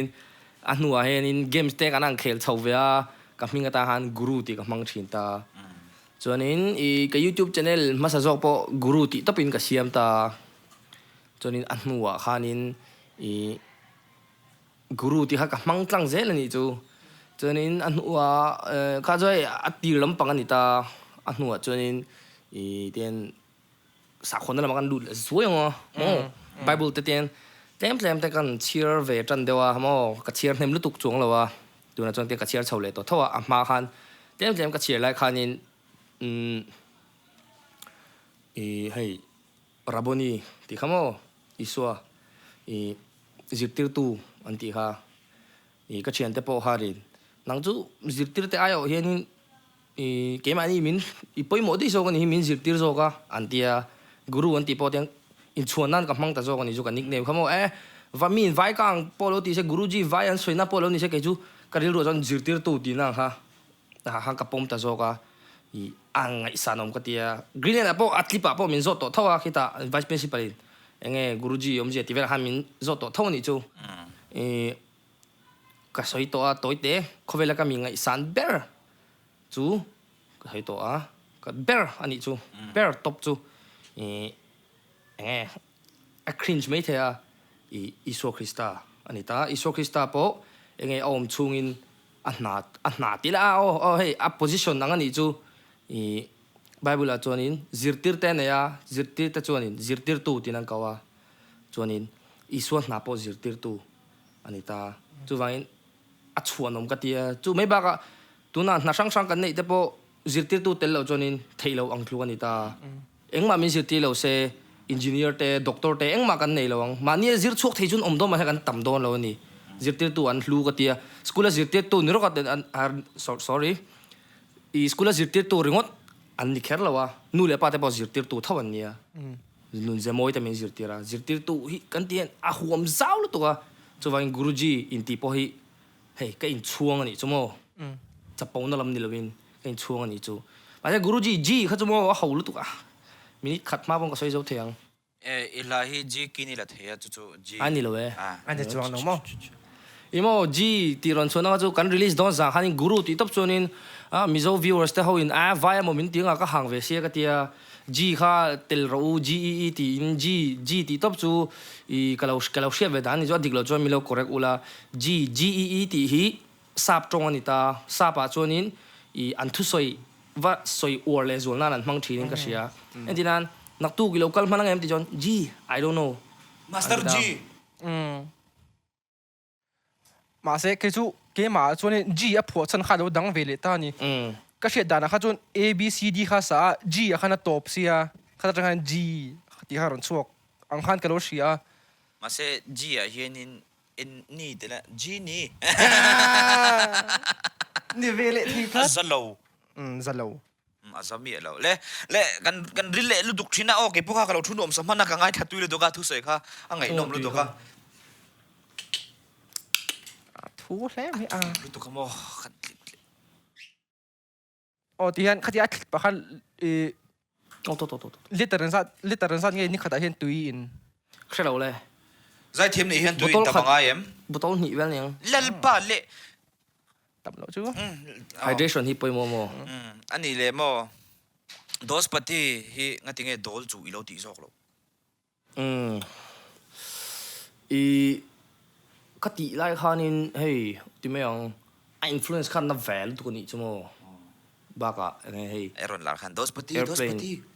[SPEAKER 2] อันนู้นเห็นเกมสเต็กอันนั้นเคลชาวเวียกับมิงก็ตาหันกูรูตีกับมังชินตาจวนนี้ก็ YouTube channel มาสะจอกพอกูรูตีต้องเป็นกับเสียมตาจวนนี้อันนู้นข้านี้กูรูตีกับมังตั้งเจริญนี่จูจนนี้อันหัวข้าจะอัดตีลำปังกันนี่ตาอันหัวจนนี้เตียนสักคนนั่นมากันดูสวยงอ่ะไบเบิลเตียนเต็มแต่กันเชียร์เวจันเดียวอ่ะกับเชียร์เต็มลุตุกจวงเลยวะดูนะจนเตียนกับเชียร์ชาวเลตัวเท่าอ่ะมาคันเต็มกับเชียร์ไรคันนี้ให้รับบุญที่เขาโมอิสวะจิตติร์ตูอันที่เขาก็เชียร์เตปโอฮารินนังจูจิตติร์เตอายเห็นเกมอันนี้มินอีปอยหมดที่โซกันนี่มินจิตติร์โซกะอันที่กูรู้อันที่พอเตียงอินชวนนั่นกับมังตาโซกันนี่จูกันนิกเนมเขาโมว่ามินไว้กลางพอเราที่เชกูรู้จีไว้อันสวยน่าพอเรานี่เชกจูกันเรื่องจนจิตติร์ตูดีนะฮะฮังกับปมตาโซกะอังไอสานอมก็ที่กรีนเนี่ยพออัดคลิปอะพอมินโซโต้เท่าว่าคิดว่าไวส์เพรสิปัลเองกูรู้จีอมจีที่เวลาฮันมินโซโต้เท่านี้จูก็สวยตัวเตะเขาเวลาก็มีไงสันเบอร์จูก็สวยตัวก็เบอร์อันนี้จูเบอร์ท็อปจูครินช์ไม่เท่าอิสุคริสตาอันนี้ตาอิสุคริสตาพอเอามชูงินอันนาตีละเฮ้ยโพซิชันนั่งอันนี้จูไบเบิลจวนนี้จิตติร์เตเนี่ยจิตติร์เตจวนนี้จิตติร์ตูที่นั่งเขาว่าจวนนี้อิสุน่าพอจิตติร์ตูอันนี้ตาจูว่าอัดชวนนมกันที่จู่ไม่บ้าก็ตัวนั้นน่าช่างกันนี่แต่พอจิตติร์ตัวเตลเราจนินเทลเราอังคลุกันนี่ตาเอ็งมามีจิตติร์เราเซอินจิเนียร์เตด็อกเตอร์เตเอ็งมากันนี่เรามาเนี่ยจิตชกที่จุนอมโดมาให้กันต่ำโดนเรานี่จิตติร์ตัวอันคลุกันที่สกุลจิตติร์ตัวนี่เราก็sorry อีสกุลจิตติร์ตัวริงอดอันนี้แค่เราว่านู่นเลยป้าแต่พอจิตติร์ตัวเท่าวันนี้นู่นจะมวยแต่ไม่จิตติร์จิตติร์ตัวฮิกันที่อาหัวมจ้าวเลยตัวจู่ว่ากูรูจีอินที่พอฮิเฮ้ยก็อินช่วงนี่จู่โม่จะปนนั่นลำนี่ละวินก็อินช่วงนี่จู่แต่กูรู้จีเขาจู่โม่ว่าเขารู้ตัวมินิขัดมาบงก็สวยเจ้าเทียง
[SPEAKER 3] ilahi ji kini la thea chu ji
[SPEAKER 2] อันนี้เลย
[SPEAKER 4] อันนี้จวงน้องมั้ง
[SPEAKER 2] อีโมจีตีรอนชวนก็กัน release ดอนสังหันกูรูตีตบชวนินมิโซ viewers แต่เขาอินไว้โมเมนต์ที่ก็ห่างเวเสียก็เตียจีข้าเตลรูจีตีอินจีตีตบชูอีก็เราเชื่อเวดานี่จอดิกเราจวนมีเรา correct อุลาจีตีฮีทราบตรงอันนี้ตาทราบว่าชวนินอีอันทุสอยว่าสอยอวเลส่วนนั้นมังทีนึงก็เสียอันที่นั้นนักตู้กิโลกัลมันนั่งเอ็มตีจอนจี I don't know
[SPEAKER 3] master g
[SPEAKER 4] มาเสกจู่เกมมาจวนจีอ่ะผัวฉันข้าดูดังเวลิตานี่ก็เสียดายนะข้าจวน A B C D ข้าสา G อ่ะข้าน่ะตบเสียข้าจะงาน G ที่ข้ารอนชวกอังคันกะโลเสีย
[SPEAKER 3] มาเสจีอ่ะเฮียนินนี่แต่ละจีนี่
[SPEAKER 4] นี่เวลิที่พัด
[SPEAKER 3] จะโล
[SPEAKER 4] จะโล
[SPEAKER 3] อาซามีแล้วเละกันริเละลุดุกชินะโอเคพวกข้าก็เราทุนอมสมนักง่ายทัดตุยเลยตัวข้าทุเสกข้าอังไงนมเลยตัวข้า
[SPEAKER 4] ทูแล้วไม่
[SPEAKER 3] เลยตัวข้าโม่ขัด
[SPEAKER 4] โอ้ที่ฮันข้าที่อัดปะข้า
[SPEAKER 2] โอ้โต
[SPEAKER 4] ลิตรนซัดไงนี่ข้าได้เห็นตุยอิน
[SPEAKER 2] ใช่เราเลย
[SPEAKER 3] ใจเทียมนี่เห็นตุยแต่บางไงเอ็ม
[SPEAKER 2] บุตรหนีเวลยัง
[SPEAKER 3] เล่นป่าเละ
[SPEAKER 4] ตับเราจู่
[SPEAKER 2] hydration ที่ไปโม
[SPEAKER 3] อันนี้เลยโม่โดสปฏิฮีงั้นที่ไงโดลจูอีโลตีซอกโล
[SPEAKER 2] อีคติไล่ข้านี่เฮ้ยที่ไม่ยังinfluence ข้านับแวลูตัวนี้ใช่ไหมบ้ากะไงเฮ้ย
[SPEAKER 3] เอรอนลาคันโดสปฏิ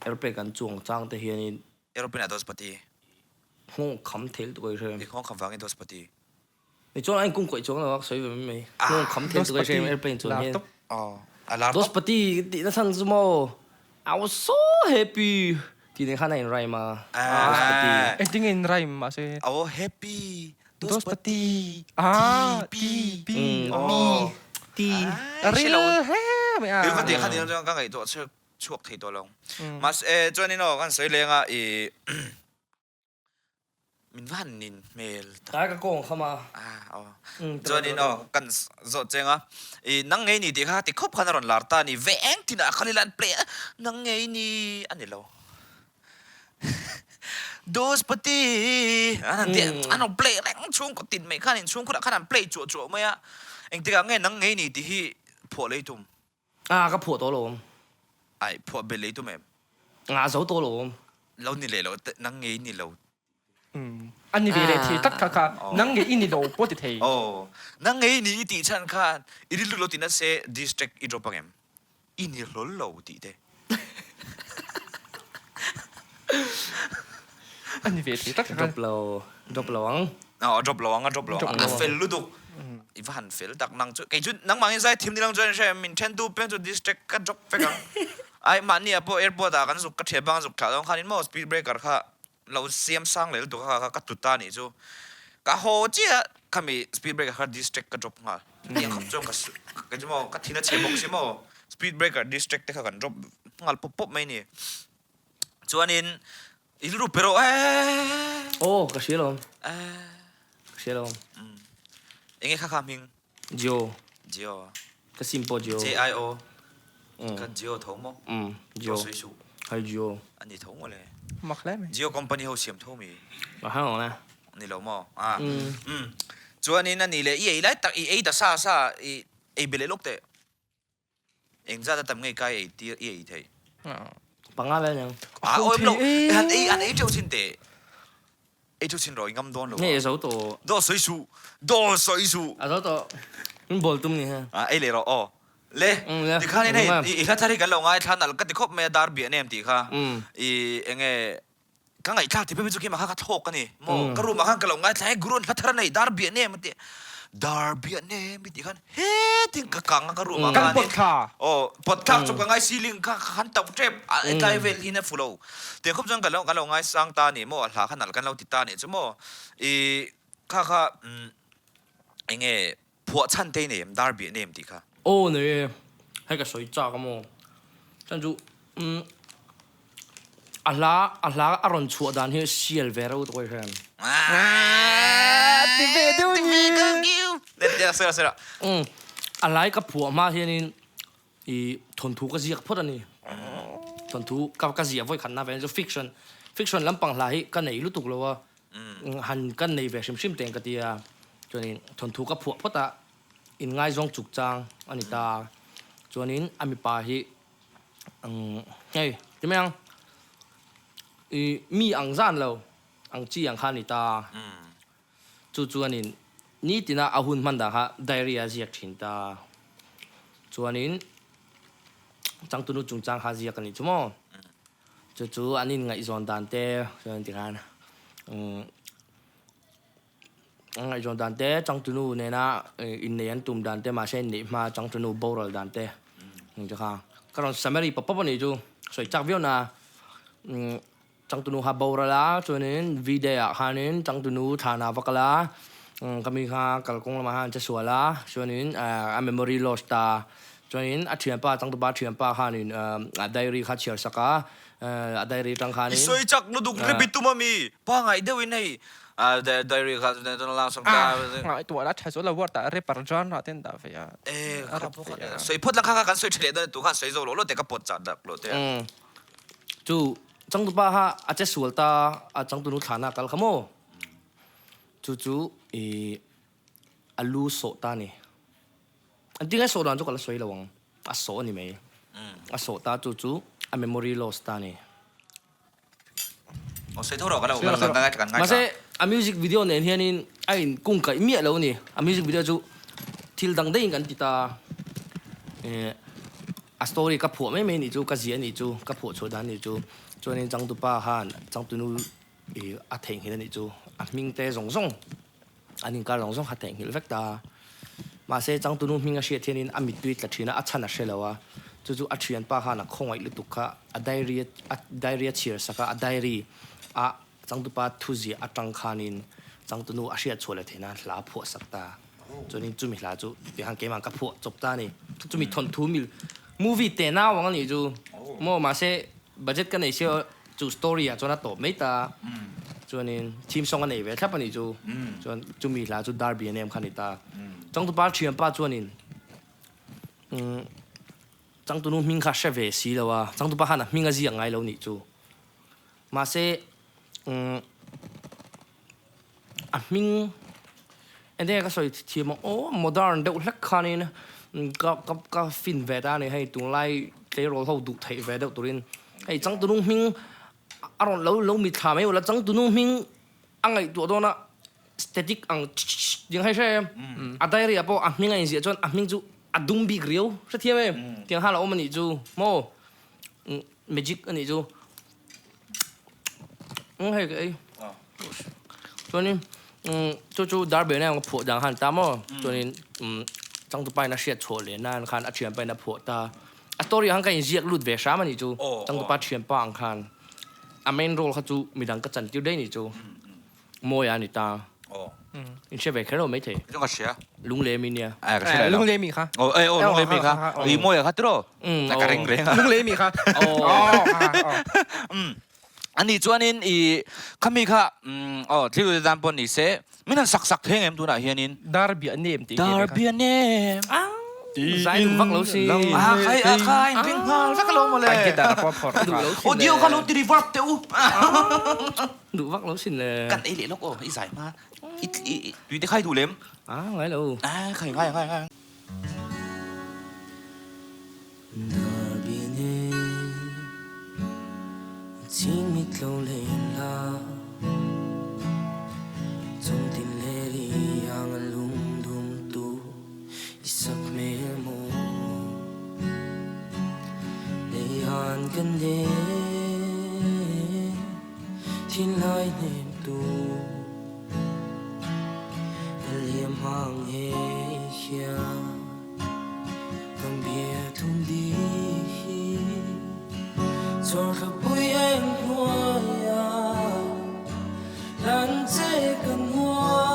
[SPEAKER 2] airplane กันจวงจ้างแต่เฮียนี่
[SPEAKER 3] เอรอนเป็นอะโดสปฏิ
[SPEAKER 2] ห้องคำเทลตัวใช่ไหม
[SPEAKER 3] อีกห้องคำฟังไอ้โดสปฏิ
[SPEAKER 2] 你做那公鬼做那个水分没？那种冚天做个些 airplane 做咩？
[SPEAKER 3] อ๋ออะลา
[SPEAKER 2] Dos pati di na san mo. I was so happy. Di na kana in rhyme ma. Dos pati.
[SPEAKER 4] เอ็นดิ้งอินไรมาเส
[SPEAKER 3] เอาแฮปปี้โดสปฏิ
[SPEAKER 4] ปี
[SPEAKER 2] อ๋อ
[SPEAKER 4] ตีอะไรเลยเฮ้ไม่
[SPEAKER 3] คือก็ตีขั้นนี้เราก็ไงตัวช่วงที่ตัวลงมาจวนนี้เนาะกันสวยเลยอ่ะมินวันนินเมล
[SPEAKER 2] 大家講เข้ามา
[SPEAKER 3] อ๋อจวนนี้เนาะกันสดจริงอ่ะนังไงนี่ดิค่ะที่คบกันรอนลาร์ตานี่แหวงที่น่ะคลิลันเปลนังไงนี่อันนี้เราโดสปฏิอันนี้อันนั้นเปลแรงช่วงก็ติดไม่ขั้นช่วงคนละขั้นเปลจั่วไหมอ่ะเองที่ก็ไงนังไงนี่ที่ผัวเลยตุ้ม
[SPEAKER 2] ก็ผัวตัวลม
[SPEAKER 3] ไอ้ผัวเบลเลยตุ้มเอง
[SPEAKER 2] เสาตัวลม
[SPEAKER 3] เรานี่เลยเรานังไงนี่เรา
[SPEAKER 4] อันนี้เวลาที่ตักค่ะนั่งไงอินนี่เราปวดที่
[SPEAKER 3] โอ้นังไงนี่ที่ฉันค่ะอีริลุโลติน่าเซดิสตริกอีดรอปเกมอินี่ลุโลติเด
[SPEAKER 4] อันนี้เวลาที่ตักค่ะ
[SPEAKER 2] ดรอปเราวัง
[SPEAKER 3] อ๋อดรอปเราวังเฟลลุดุอีฟันเฟลดักนังจุไอ้จุดนังมังยังไงทีมนี้นังจุนใช่มินเชนดูเป็นจุดดิสตริกก็ดรอปไปกันไอ้มันเนี่ยพอแอร์พอร์ตกันสุกกระเทียบางสุกถ่ายต้องขันนี่มอสปีดเบรกกันค่ะเราเสียมสร้างเลยตัวข้าก็ตุตานี่จูก็โหจีอ่ะข้ามีสปีดเบรกค่ะดิสตริกก็ดรอปงาเนี่ยเขาจงก็จะมองก็ทีน่าเชื่อบอกใช่ไหมสปีดเบรกดิสตริกแต่ข้ากันดรอปงาปุ๊บไม่เนี่ยจวนนี้อีลูกเปโร่
[SPEAKER 2] โอ้กระเชียลม
[SPEAKER 3] เองไงข้ามิง
[SPEAKER 2] จิโอก็ simple จิโอ
[SPEAKER 3] JIO ก็จิโอท้องมั้ง
[SPEAKER 2] จิโอ
[SPEAKER 3] สวยสุด
[SPEAKER 2] ให้จิโอ
[SPEAKER 3] อันนี้ท้องมาเลย
[SPEAKER 4] มักแล้วไหม
[SPEAKER 3] จิโอคอมพานีเขาเสียมท้องมี
[SPEAKER 2] ให้หรอนะ
[SPEAKER 3] นี่เรามั้งจวนนี้นั่นนี่เลยอีไล่ตักอีแต่ซาอีเบลล์ลูกเตะเองจะทำไงกันอีเท
[SPEAKER 2] ปังอะไรยัง
[SPEAKER 3] โอ้ยลูกอันนี้เจ้าชินเตะเจ้าชินรอยงำโดนลูก
[SPEAKER 2] นี่เสาตัว
[SPEAKER 3] โดสวยสุ
[SPEAKER 2] เสาตัวมันบอลตุ้มนี่ฮะ
[SPEAKER 3] เลยเราอ๋อเล่ที่ข้านี่อีข้าทาริกันเราไงท่านนั่นก็ติดคบเมียดาร์บี้เนี่ยที่ข้าเองก็ไงข้าที่เป็นจุกี้มาข้าก็ทอกกันนี่โมก็รู้มาข้าก็เราไงใช้กรุนพัฒนาในดาร์บี้เนี่ยมันที่ดาร์บี้เนี่ยมิติกันเฮ้ทิ้งกังก็รู้มาข้านี่โอ้ปดข้าจุกไงซีลิงข้าขันตับเจ็บไอ้ไกเวลที่เนี่ยฟูโลเดี๋ยวคบจังกันเราไงสร้างตานี่โมหลาขนาดกันเราติดตานี่จะโมข้าเองผัวชันเตเนี่ยดาร์บี้เนี่ยมิติข้า
[SPEAKER 2] โอ้เนี่ยให้กับ水炸咁喎，跟住阿拉阿倫錯但係silver嗰度係
[SPEAKER 4] ที่เวลา
[SPEAKER 3] นี่เดี๋ยวเสร็จ
[SPEAKER 2] 阿拉個婆媽係นี่อีทนทุกข์ก็เสียพอดนี่ทนทุกข์กับก็เสียไว้ขันนะเป็นจะ fiction fiction ลำปังหลายกันในลุตุกเลยว่าหันกันในแบบชิมเต็งกันเดียจวนนี้ทนถูกกับพวกเพราะแต่อินง่ายจงจุกจางอันนี้ตาจวนนี้อามิปาฮิเฮ้ยจะไม่ยังมีอังจานเราอังจีอังคานิตาจวนนี้นี่ตินาอาหุนมันดาฮะไดเรียเจียกถินตาจวนนี้จังตุนุจุงจางฮาเจียกันนี่ชั่วโมงจู่ๆอันนี้ไงจอนดันเต้จวนที่กันไงจอนดันเต้จังตุนุเนี่ยนะอินเดียนตุ่มดันเต้มาเช่นนี้มาจังตุนุโบราณดันเต้จะค่ะก็เราสมัยป๊อปนี่จู่สวยจักวิวนะจังตุนุฮาโบราณละจวนนี้วิดีโอฮานินจังตุนุฐานะวักละkami kha kalkong lama han cha suala chuanin a memory loss ta chuanin a thiam pa tang tu ba thiam pa hanin a diary kha chiar saka a diary tang kha ni
[SPEAKER 3] soi chak no duk repeat tu mami pa ngai deuin hei diary kha na la sang ta
[SPEAKER 4] ngai tu la cha so la war ta re par jan na ten da fe ya
[SPEAKER 3] kha pho kha soi phot la kha kan soi thele da tu kha soi zo lo te ka pot cha dak lo te
[SPEAKER 2] chu chang tu ba ha a cha sual ta a chang tu nu thana kal khamo chu a lu so ta ni an tinga so dan chu kala soi lawang a so ni mai a so ta chu a memory loss ta ni
[SPEAKER 3] o soi tho ro ka la kan ngai
[SPEAKER 2] ma se a music video nen hianin ai kung kai mi lo ni a music video chu thil dang dei kan ti ta a story ka pho mai ni chu ka zia ni chu ka pho chu dan ni chu chuanin chang tu pa han chang tu nu a theng hi ni chu a ming te zong zong anin ka rong zong ha theng hil vek ta ma se chang tu nu ming a hriat hianin a mit tuit la thina a chana hrelowa chu a thian pa han a khongai lu tukha a diary chiar saka a diary a chang tu pa thuzi a tang khanin chang tu nu a hriat chhole thina hla pho sakta chuanin chumi hla chu ti han ke man ka pho chop ta ni chumi thon thu mil movie te na wang ni chu mo ma se budget ka nei se chu story a chona to mai ta chuanin team song anei ve thap ani chu chuan chumi hla chu darby anem khani ta chang tu pa thiam pa chuanin chang tu nu ming kha she ve si lawa chang tu pa hana ming a ji angai lo ni chu ma se a ming and then ka soi thiam o modern de lek khanin ka fin ve ta ni hei tung lai tle ro ho du thei ve de turin hei chang tu nu ming aron lo mi tha mai wala chang tu nu ming angai tu do na static ang jing hai she a diary apo a ming ai ji chon a ming chu a dum bi griu sa thiam em tiang ha la om ani chu mo magic ani chu hei cái cho nên chu darby này pho dang han ta mo cho nên chang tu pai na hriat chho le nan khan a thiam pai na pho ta a story hang kai ziak lut ve sha ma ni chu chang tu pa thiam pa ang khan a main role kha chu midang ka chan tiu dei ni chu moi ani ta in che ve khero mai the
[SPEAKER 3] jong ka sia
[SPEAKER 2] lung le mi nia
[SPEAKER 3] ka sia
[SPEAKER 4] lung le mi kha
[SPEAKER 3] lung le mi kha i moi ka tro na ka reng reng
[SPEAKER 4] lung le mi kha
[SPEAKER 3] อันนี้จวนนี้ขมีค่ะที่ดูตามปนนี่เสไม่นั่นสักเพลงเอ็มดูนะเฮียนิน
[SPEAKER 4] darby anem ti
[SPEAKER 3] Darby name
[SPEAKER 2] ใส่ฟักlo si
[SPEAKER 3] ใครเพลงฟักลงมาเลย
[SPEAKER 4] kita apa por
[SPEAKER 3] โอ้เดียวเขาลงตีรีวับเต๋อ
[SPEAKER 2] ดูฟักlo sin le
[SPEAKER 3] กันไอ้เหล่ลูกโอ้อีสายมาดูที่ใครดูเล่ม
[SPEAKER 2] ngai lo
[SPEAKER 3] ใคร
[SPEAKER 6] Chính mít lâu lên la Trong tình lê đi ang lung đung tu Isak mê mô Lê hàn gần đê Thiên lai nêm tu Liêm hàng hê khia Cầm bia thun đi Cho khắp bụi em hoa ya Lan chê cần hoa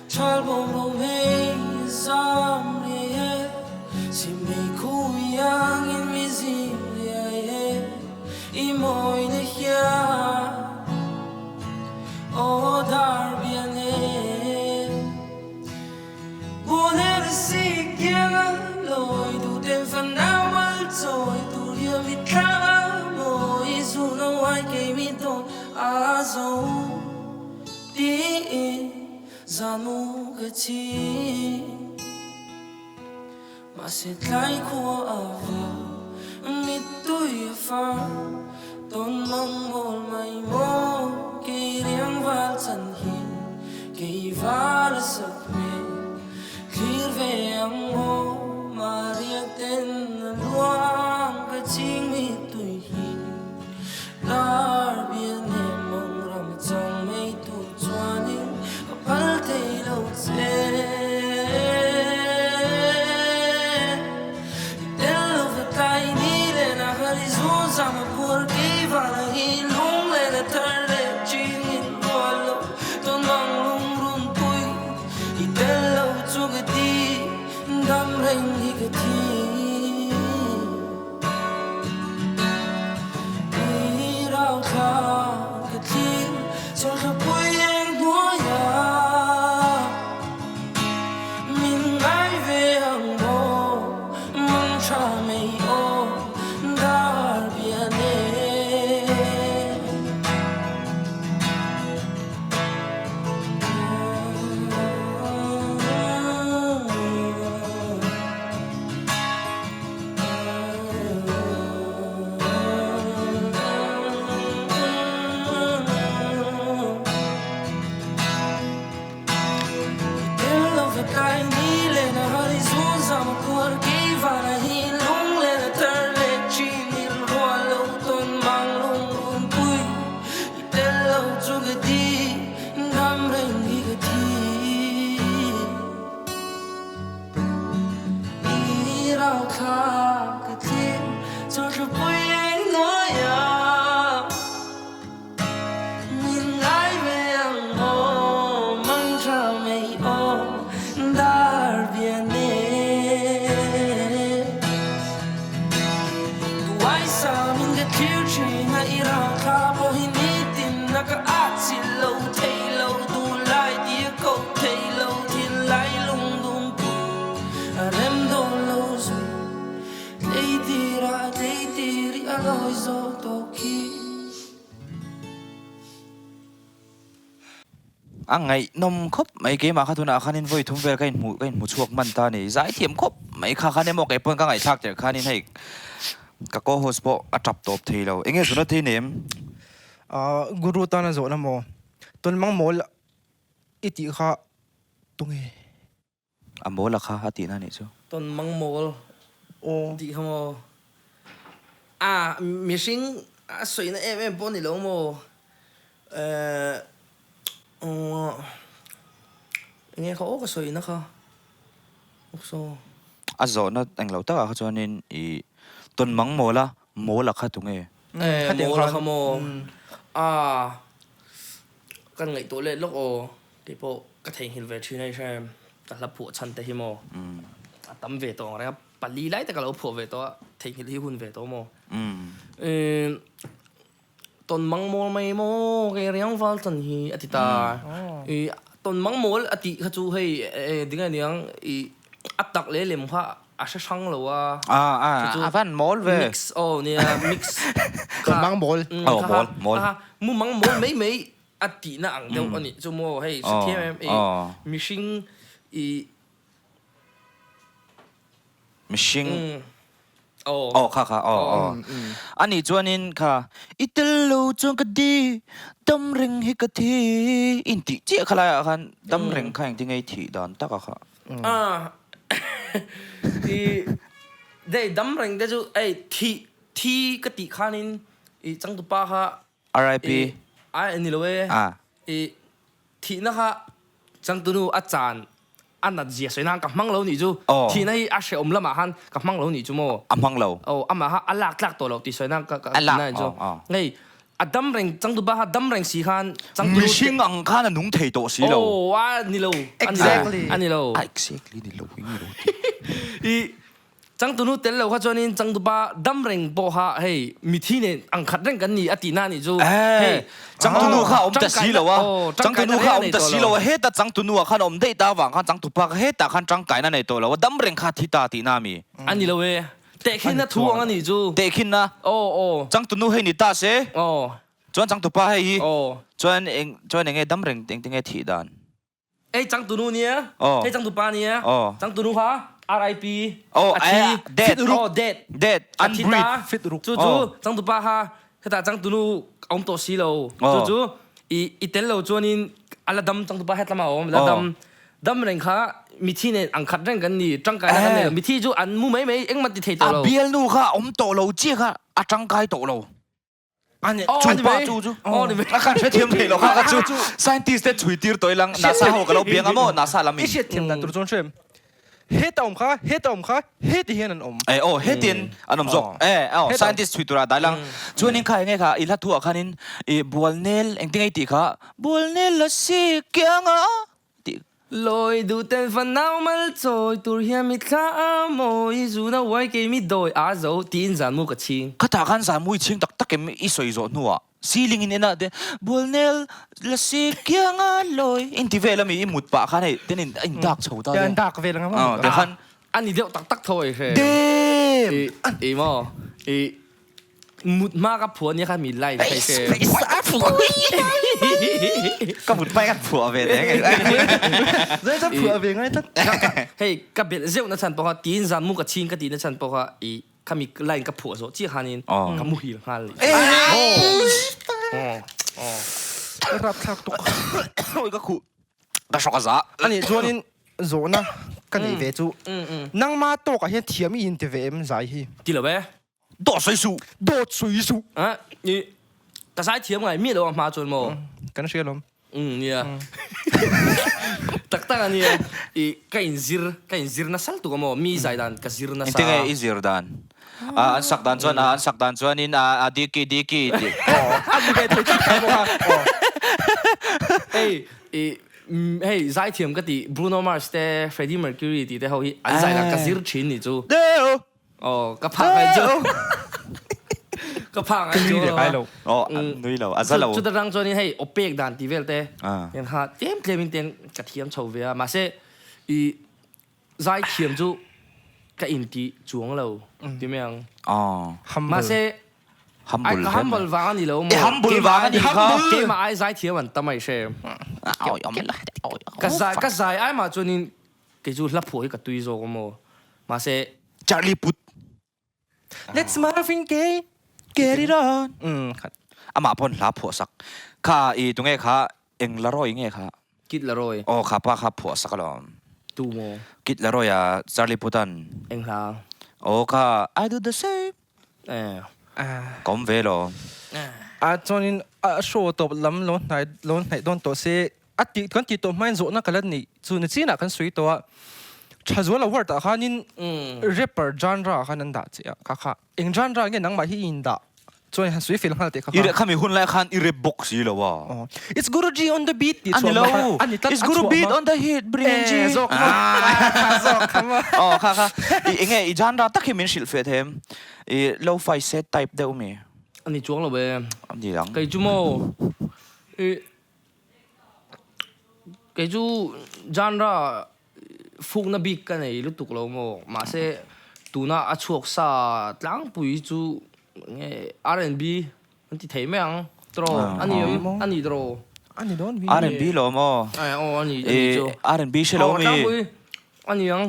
[SPEAKER 6] Chal bông bông hê Sam lê Si mê khu yang in mi zim lê I môi nê khia O Darby anem Buồn em si kia lôi đủ tên phần áo mal rồi zanu cái chi mà sẽ lại khua ava mít tuổi pha tôn mong một mây mô kỳ riêng và chân hin kỳ vả sắc mê khi về ang mô mà riêng tên luang cái chính mít tuổi hin lar biên em mong ram trong mây tu chuan in kapal thei lo che tel lo vai ni le na horizon zam por ki va hi lung le na tar le chin in lo ton mang lung run pui i tel lo chu ga ti dam reng hi ga ti rao kha cái thiên cho cho bụi em đua ya mình ai về hàng bồ mong cha mày ô đã biển Kai ni le na horizon zam por ki va na hi lung le na tar le chi ni lo lo ton mang lung run pui i te lo chu ga di nam reng hi ga ti i rao kha ka tin cho cho pui anh nói ya nhìn ai về ang ho mang cha mày ô dar viene tu ai sa min ga tiu chi na ira kha po hi ni tin na ka a chi lo thei lo tu lai ti ko thei lo tin lai lung lung tu rem do lo zu dei ti ri a lo zo to ki
[SPEAKER 3] anh ngày nôm khóc mấy cái mà khát thuna khát nên vui thum về cái mũ chuộc mình ta này giải thiểm khóc mấy khát khát nên một cái phần cái ngày thác để khát nên hay các cô host bộ chập top thì đâu anh nghe số nó thì niệm
[SPEAKER 4] guru ta na zo na mo ton mang mol iti kha tunge
[SPEAKER 3] bố là khá hati na này chứ
[SPEAKER 2] ton mang mol
[SPEAKER 4] o
[SPEAKER 2] di không à mi sinh à soi na em bỏ ni lo mo nghe khó có soi nó không so
[SPEAKER 3] zo nó anh lâu ta cho nên tuần mắng mồ là khá tung nghe
[SPEAKER 2] mol là không mo à cái ngày tối lên lúc ô thì bộ cái thành hiện về chuyện này xem ta là phụ chân thế mo tắm về tổ đấy bà lý lấy tất cả phụ về tổ thành hiện hôn về tổ mo tuần măng mol mấy mo cái riêng vào tuần hi ati ta tuần măng mol ati khá chú hay tiếng anh tiếng ắt đặc lệ liềm hoa sẽ sang lâu
[SPEAKER 3] văn mol về
[SPEAKER 2] mix nè mix
[SPEAKER 4] ton mang mol
[SPEAKER 3] mol
[SPEAKER 2] mu măng mol mấy ati na ang đâu anh chú mo hay sự thêm em mixing
[SPEAKER 3] mixing khá anh ấy cho nên khá ít lâu cho cái đi đâm rừng hi cái thi in tí chia khá là khăn đâm rừng khá những ngày thì đón tắc khá
[SPEAKER 2] thì đây đâm rừng đây chú thi cái tí khá nên chẳng tụ ba khá
[SPEAKER 3] R.I.P.
[SPEAKER 2] anh lôi thì nó khá chẳng tụ nu chan anh là gì vậy? Nàng cầm măng lâu nị chú, thì này anh sẽ lắm mà han cầm măng lâu nị chú mò.
[SPEAKER 3] Măng lâu.
[SPEAKER 2] Mà ha anh lạc tổ lâu thì vậy nàng này chú. Ngay đâm rừng chẳng tụ ba đâm rừng xì han.
[SPEAKER 3] Mình xin ăn khá là nung thầy tổ xí lâu.
[SPEAKER 2] Anh lâu.
[SPEAKER 4] Exactly.
[SPEAKER 2] Anh lâu.
[SPEAKER 3] Exactly đi lâu.
[SPEAKER 2] chẳng tụ nu tel lâu cho nên chẳng tụ ba đâm rừng bỏ ha hey mi thi này ăn khát rừng cái nị atina nị chú. Hey
[SPEAKER 3] chẳng tụ nu khá ta xí lâu chẳng tụ nu khá ta xí lâu hết ta chẳng tụ nu khá đây ta vàng khá chẳng tụ ba hết ta khá chẳng cái này tổ lâu đâm rừng khá thi ta tí na mi.
[SPEAKER 2] Anh lâu tệ khi na thua anh nị chú.
[SPEAKER 3] Tệ khi na. Chẳng tụ nu hay nị ta sẽ. Cho anh chẳng tụ ba hay. Cho anh nghe đâm rừng tiếng nghe thi đàn.
[SPEAKER 2] จังตุนูเนี่ยจังตุปาเนี่ยจังตุนูฮะ RIP อาทิ
[SPEAKER 3] dead
[SPEAKER 2] dead
[SPEAKER 3] อัน
[SPEAKER 2] ทิ
[SPEAKER 3] breed
[SPEAKER 2] ตาจู่จังตุปาฮะแต่จังตุนูอมโตซีโลจู่อีเตลโลจวนินอัลดัมจังตุปาเฮตละมาอมละดัมเร่งค่ะมีที่เนี่ยอังคัดเร่งกันนี่จังกายนั่นเนี่ยมีที่จู่อันมูไม่เอ็งมันติดเทตัวเรา
[SPEAKER 3] เบียลนูค่ะอมโตโลเจียค่ะจังกายโตโล
[SPEAKER 4] อันนี้
[SPEAKER 3] จู่นี่ไม่การใช้เทียมเลยหรอกค่ะจู่ scientist ได้ช่วยตีร์ตัวเองนาซาเขาก็เราเบียงอ่ะมั้งนาซาละมี
[SPEAKER 4] ไอ้เชี่ยเทียมนั่นตัวจงเชื่อมเฮ็ดอมค่ะเฮ็ดเฮียนันอม
[SPEAKER 3] เฮ็ดเตียนอันนั้นจบscientist ช่วยตัวได้ลังชวนนี่ค่ะยังไงค่ะอีลัดทั่วค่ะนี่บัวเนลเอ็งติ้งไอตีค่ะบัวเนลละสิเกียงอ่ะ
[SPEAKER 2] ลอยดูเต็นฟันน้ำมันจอยตัวเฮียมิดข้ามอยจูน่าไว้เกมิดอยอาโซตีนจานมุกชิง
[SPEAKER 3] ข้าตาขันจานมุกชิงตักเกมอีสวยจอนัวซีลิงอินน่ะเดบัวเนลละสิเกียงอ่ะลอยอินทิเวลมีมุดปะค่ะเนี่ยเดนินอินดักโชว์ตา
[SPEAKER 4] อินดักเวลครับ
[SPEAKER 3] เดี๋ยวขัน
[SPEAKER 2] อันนี้เดี๋ยวตักถอย
[SPEAKER 3] เด
[SPEAKER 2] มมั้งมุดมากกับผัวเนี่ยค่ะมีไล่ใช่ไหม
[SPEAKER 3] ก็มุดไปกับผัวเวได้ไง
[SPEAKER 4] จะผัวเวไงท่าน
[SPEAKER 2] เฮ้ยกับเบลเซลนั่นฉันบอกว่าตีนจานมุกชิงกับตีนนั่นฉันบอกว่าข้ามีไล่กับผัวโซ่ที่ฮานินกับมุฮีฮาลี
[SPEAKER 4] รับทักตุก
[SPEAKER 3] โอ้ยก็ขู่ก็ช็อกซะ
[SPEAKER 4] อันนี้จวนนี้โซนะกันไอเวจูนั่งมาโตกับเฮียเทียมอินเทเวมใจฮี
[SPEAKER 2] ดีหรอเว้
[SPEAKER 3] 多岁数
[SPEAKER 2] 啊！你但是还甜哎，咩都往马准么？
[SPEAKER 4] 跟谁了？
[SPEAKER 2] 呀，tak你kain zir na sal tu mo mi zaidan ka zir na sa.
[SPEAKER 3] Inte kay zir dan. An sakdan chuan in diki.
[SPEAKER 4] Ano kay tu chak mo ha?
[SPEAKER 2] Hey, zai thiam ka ti Bruno Mars te Freddie Mercury ti te ho hi an zaidan ka zir chin ni chu. Ka phang ai chu. Ka phang ai chu.
[SPEAKER 3] Nui lo. Azal lo.
[SPEAKER 2] Chu ta rang chuan ni hey opek dan ti vel te. Yan ha tem ten ka thiam chho ve ma se zai thiam chu ka in ti chuang lo ti meng. Ma se humble wang ni lo mo.
[SPEAKER 3] Humble wang ni kha.
[SPEAKER 2] Ke ma ai zai thiam an tamai she. Ka zai ai ma chuan ni ke chu la phoi ka tui zo mo. Ma se
[SPEAKER 3] Charlie Puth
[SPEAKER 4] Let's Marvin Gaye Get it on
[SPEAKER 3] มาพ่นลาผัวสักข้าตรงนี้ข้าเอ็งละร้อยไงข้า
[SPEAKER 2] กิดละร้อย
[SPEAKER 3] ข้าป้าข้าผัวสักแล้ว
[SPEAKER 2] ตูโม
[SPEAKER 3] กิดละร้อยจารีพุตัน
[SPEAKER 2] เอ็งลา
[SPEAKER 3] ข้า I do the same ก็ไม่เวล
[SPEAKER 4] จนโชว์ตัวล้ำล้นไหนโดนตัวเสียติกันติดตัวไม่โจนักกันนี่ส่วนจีน่ะกันสวยตัวชาจวนเราว่าแต่ข้านี่rapper genre ข้านั่นด่าเจ้าข้าเอง genre เนี่ยนังมาที่อินด่าจนสวยฟิลข้าเด็กข้า
[SPEAKER 3] ข้ามีหุ่นไล่ข้าอีเรบ็อกซี่แล้ววะ
[SPEAKER 4] It's Guruji on the beat
[SPEAKER 3] อันนี้เรา It's Guruji beat on the hit Brinji
[SPEAKER 4] จอกข้า
[SPEAKER 3] ข้าเองไอ้ genre ตักให้มันสิลเฟตเฮมlow fi set type เดียวมี
[SPEAKER 2] อันนี้จ้วงเราเว้ย
[SPEAKER 3] อันนี้หลัง
[SPEAKER 2] ไก่จูโมไก่จู genreฟุกนับบิกันไอ้ลูกตุกเราโมมาเสตูน่าอชวกซาหลังปุยจูR&B มันที่ไทยไหมอ่ะตรออันนี้ตรอ
[SPEAKER 3] R&B หรอโม
[SPEAKER 2] อันนี้จู
[SPEAKER 3] R&B ใช่หรอมี
[SPEAKER 2] อันนี้ยัง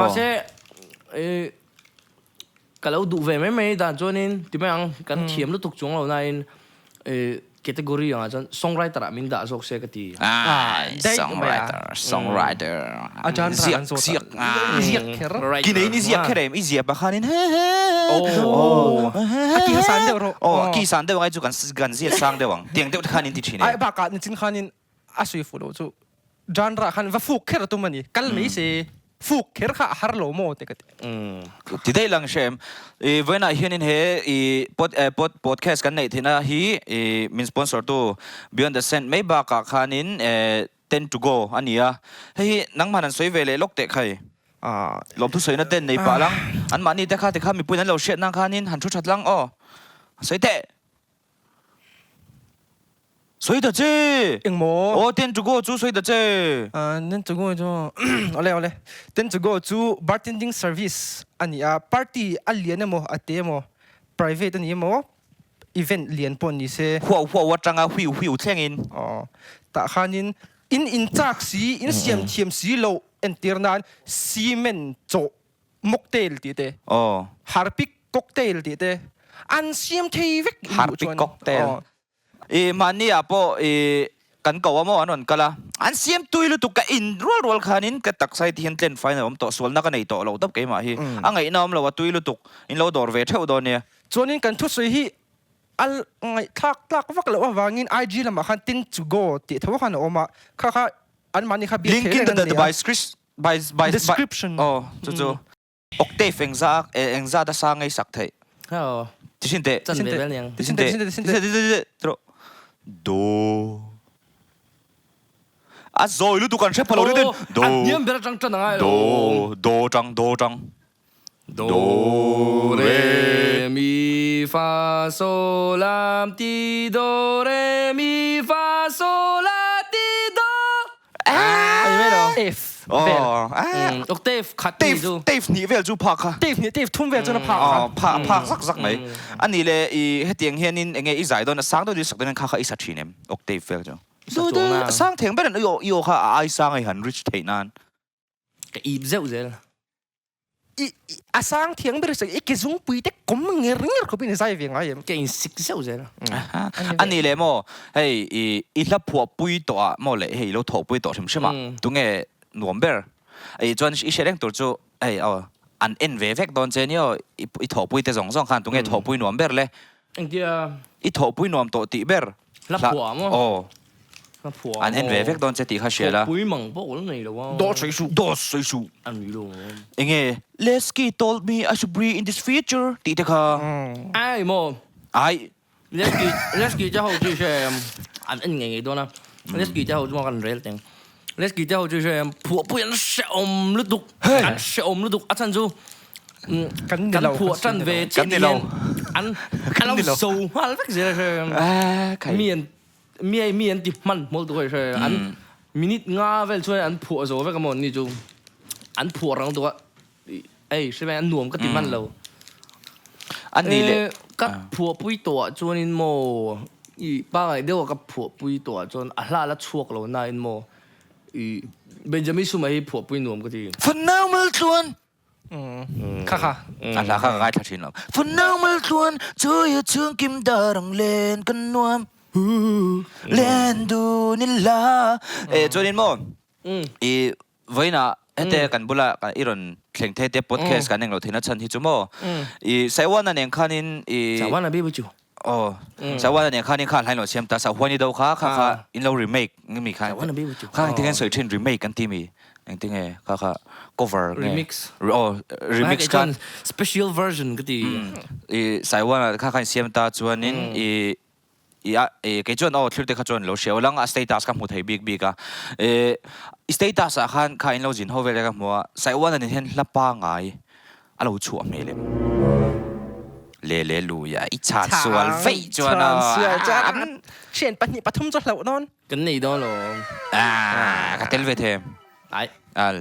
[SPEAKER 2] มาเสก็เราดูเว้ยไม่แต่จวนนี้ที่ไหมอ่ะกันเทียมลูกตุกจงเราในcategory อย่างเช่น songwriter มินดาจอกเสกตี
[SPEAKER 3] songwriter
[SPEAKER 4] อาจารย์เสียก
[SPEAKER 3] กินนี่เสียกแค่ไหนไม่เสียบบ้านี่
[SPEAKER 4] กี่สันเดียวรู้
[SPEAKER 3] กี่สันเดียวไอ้จุกันเสียสังเดียวเตียงเดียวขันนี่ที่ชิน
[SPEAKER 4] ไอ้บ้ากันจริงขันนี่อาศัยฟูโรจูจานระขันว่าฟูกแค่ตัวมันนี่กัลไม่ใช่ฟุกเขิร์ข้าฮาร์โลโม่ติกัน
[SPEAKER 3] ที่ได้ลังเชมวันนั้นเห็นเฮพอดแคสต์กันในที่น่ะฮีมีสปอนเซอร์ตัว Beyond the Scent ไม่บ้ากับขันิน10 to go อันนี้เฮ้ยนังมันสวยเวเลยล็อกเตะใครลมทุกสวยนั่นเต้นในป่าลังอันมันนี่แต่ข้ามีปุ่นนั้นเราเช็ดนังขันินหันชุดชัดลังสวยเตะสวยเด้อเจ้
[SPEAKER 4] ยังโม
[SPEAKER 3] 10 to go จูสวยเด้อเจ้
[SPEAKER 4] 10 to go จูเอาเลย10 to goจู bartending service อันนี้party อันเลี้ยนโมอันเตะโม private อันนี้โม event เลี้ยนปนนี่เซ่
[SPEAKER 3] หัวจังหิวเท่งอิน
[SPEAKER 4] แต่ข้านิน in chak si in siam thiam si lo entirnan cement cho mocktail ti te
[SPEAKER 3] อ๋อ
[SPEAKER 4] harpic cocktail ti te an siam thei vek
[SPEAKER 3] Harpic cocktail มันนี่อ่ะพอกันก็ว่ามั่วนั่นก็ละอันเสียมตุยลุตุกกะอินรัวขานินกะตักใส่ที่เห็นเต้นไฟนะผมต่อส่วนนักกันในต่อเราตับเกมาฮีอังไงน้ำเราว่าตุยลุตุกอินเราดอร์เวทเท่าดอนเนี่ย
[SPEAKER 4] chuanin kan thu sui hi al ngai thak vak lo awangin IG lama khan tin to go ti thawa khan oma kha an mani kha bi
[SPEAKER 3] link in the by
[SPEAKER 4] description
[SPEAKER 3] อ๋อจู่octave engza da sangไงสักไทย
[SPEAKER 2] ฮะ
[SPEAKER 3] ที่สินเตะ
[SPEAKER 2] จันเบลยัง
[SPEAKER 3] ที่สินเตะตรโดอ่ะโซยลุตุกันเชฟพะโลดิเดนโด
[SPEAKER 2] อันเยี่ยมเบลจังจังไง
[SPEAKER 3] โดจัง
[SPEAKER 2] โดเรมีฟาโซลามติโดเรมีฟาโซลาติโดไม่หรอ
[SPEAKER 4] F
[SPEAKER 3] อ๋อ
[SPEAKER 2] ออกเทฟขัด
[SPEAKER 3] เต
[SPEAKER 2] นี่
[SPEAKER 3] ฟ
[SPEAKER 2] จู
[SPEAKER 3] เตฟนี่เวลจูพักค่ะ
[SPEAKER 4] Dave ni Dave thum ve chuna
[SPEAKER 3] อ๋อ
[SPEAKER 4] phak
[SPEAKER 3] พักสักไหนอันนี้เลยเฮตียงเฮียนินเองอีใจโดนสังตัวดีสักตัวนึงค่ะอีสักทีเนี่ยออกเตฟเวลจูดูสังเถียงเป็นอยู่ค่ะไอ้สังไอ้หันริชเทนัน
[SPEAKER 2] ก็อีบเจ้าเจ้า
[SPEAKER 4] asang thiang ber sa ikizung pui te kom ngir ko bin sai veng ayem
[SPEAKER 2] ก็อินสิกเจ้าเจ้า
[SPEAKER 3] อันนี้เลยโมเฮ้ยอีลับผัวปุยตัวโมเลยเฮ้ยเราถอปุยตัวใช่ไหมตรงเงี้ยหนวมเบอร์ไอ้จวนอีเชลงตัวจูเฮ้ยอันเอ็นเวฟเฟกตอนเจนี่อีถอปุยแต่สองคันตรงเงี้ยถอปุยหนวมเบอร์เลย
[SPEAKER 2] อันเดีย
[SPEAKER 3] อีถอปุยหนวมตัวตีเบอร์
[SPEAKER 2] รับผัวมั้ง
[SPEAKER 3] โอ้
[SPEAKER 2] รับผัว
[SPEAKER 3] อันเอ็นเวฟเฟกตอนเจตีข้าเชียละ
[SPEAKER 2] ปุยมังบอกแล้วไงหรอวะ
[SPEAKER 3] 多岁数
[SPEAKER 2] อันนี้หรอ
[SPEAKER 3] เองLesky told me I should breathe in this future ตีเด็กค่ะ
[SPEAKER 2] ไอ้โม
[SPEAKER 3] ไอ้
[SPEAKER 2] Lesky เจ้า就是อันไงตัวนะ Lesky เจ้าจะมากันเร็วจัง Lesky เจ้า就是ผัวปุยอันเสียอมฤดูอันเสียอมฤดูอาจารย์จูกันผัวจันเวจินเนียนอันเราสู้ฮัลเวกเจอเลยมีอันที่มันหมดตัวเลยอันมินิง่าเวลช่วยอันผัวโซ่เวกมันนี่จูอันผัวรังตัวใช่ไหมอันหน่วมก็ติมันเรา
[SPEAKER 3] อันนี้เลย
[SPEAKER 2] กับผัวปุยตัวจนอินโมอีป้าไอเดียวกับผัวปุยตัวจนอะไรละชั่วเราหน้าอินโมอีเบนจามิสุมาให้ผัวปุยหน่วมก็ที
[SPEAKER 3] For now มาชวน
[SPEAKER 4] kha
[SPEAKER 3] อันละข้างง่ายทัดชินแล้ว For now มาชวนช่วยช่วงกิมดารังเล่นกันนวมเล่นดูนิลาจนอินโมอีไว้นะเตะกันบุละกันอีรอนเข่งเทเตะพอดแคสต์กันเองเราที่นัดชันที่จุโมอีไซวันนั่นเองคันินอี
[SPEAKER 2] สาวันน่ะพี่บุจู
[SPEAKER 3] โอ้ไซวันนั่นเองคันินข้าให้เราเชื่อมตาสาวนี่ดูค่ะอินเรารีเมคนี่มีค่ะ
[SPEAKER 2] สาวันน่ะพี่บุจู
[SPEAKER 3] ข้าที่กันสวยเช่นรีเมคกันที่มีอย่างที่ไงข้า cover
[SPEAKER 2] remix
[SPEAKER 3] โอ้ remix กัน
[SPEAKER 2] special version ก็ที
[SPEAKER 3] อีไซวันข้าเชื่อมตาจวนนินcái chuyện thứ đấy cái chuyện lâu xíu lăng status các một thầy big à status à khan khai lâu chín hậu về cái mua sai quan là hiện lắp ba ngày à lâu chuột mày lệ lù ya ít chán sual vây cho nó
[SPEAKER 4] chen pan ni pathum cho lo non
[SPEAKER 2] กันนี่ดอหรอ
[SPEAKER 3] cái tên về thêm
[SPEAKER 2] ไอ้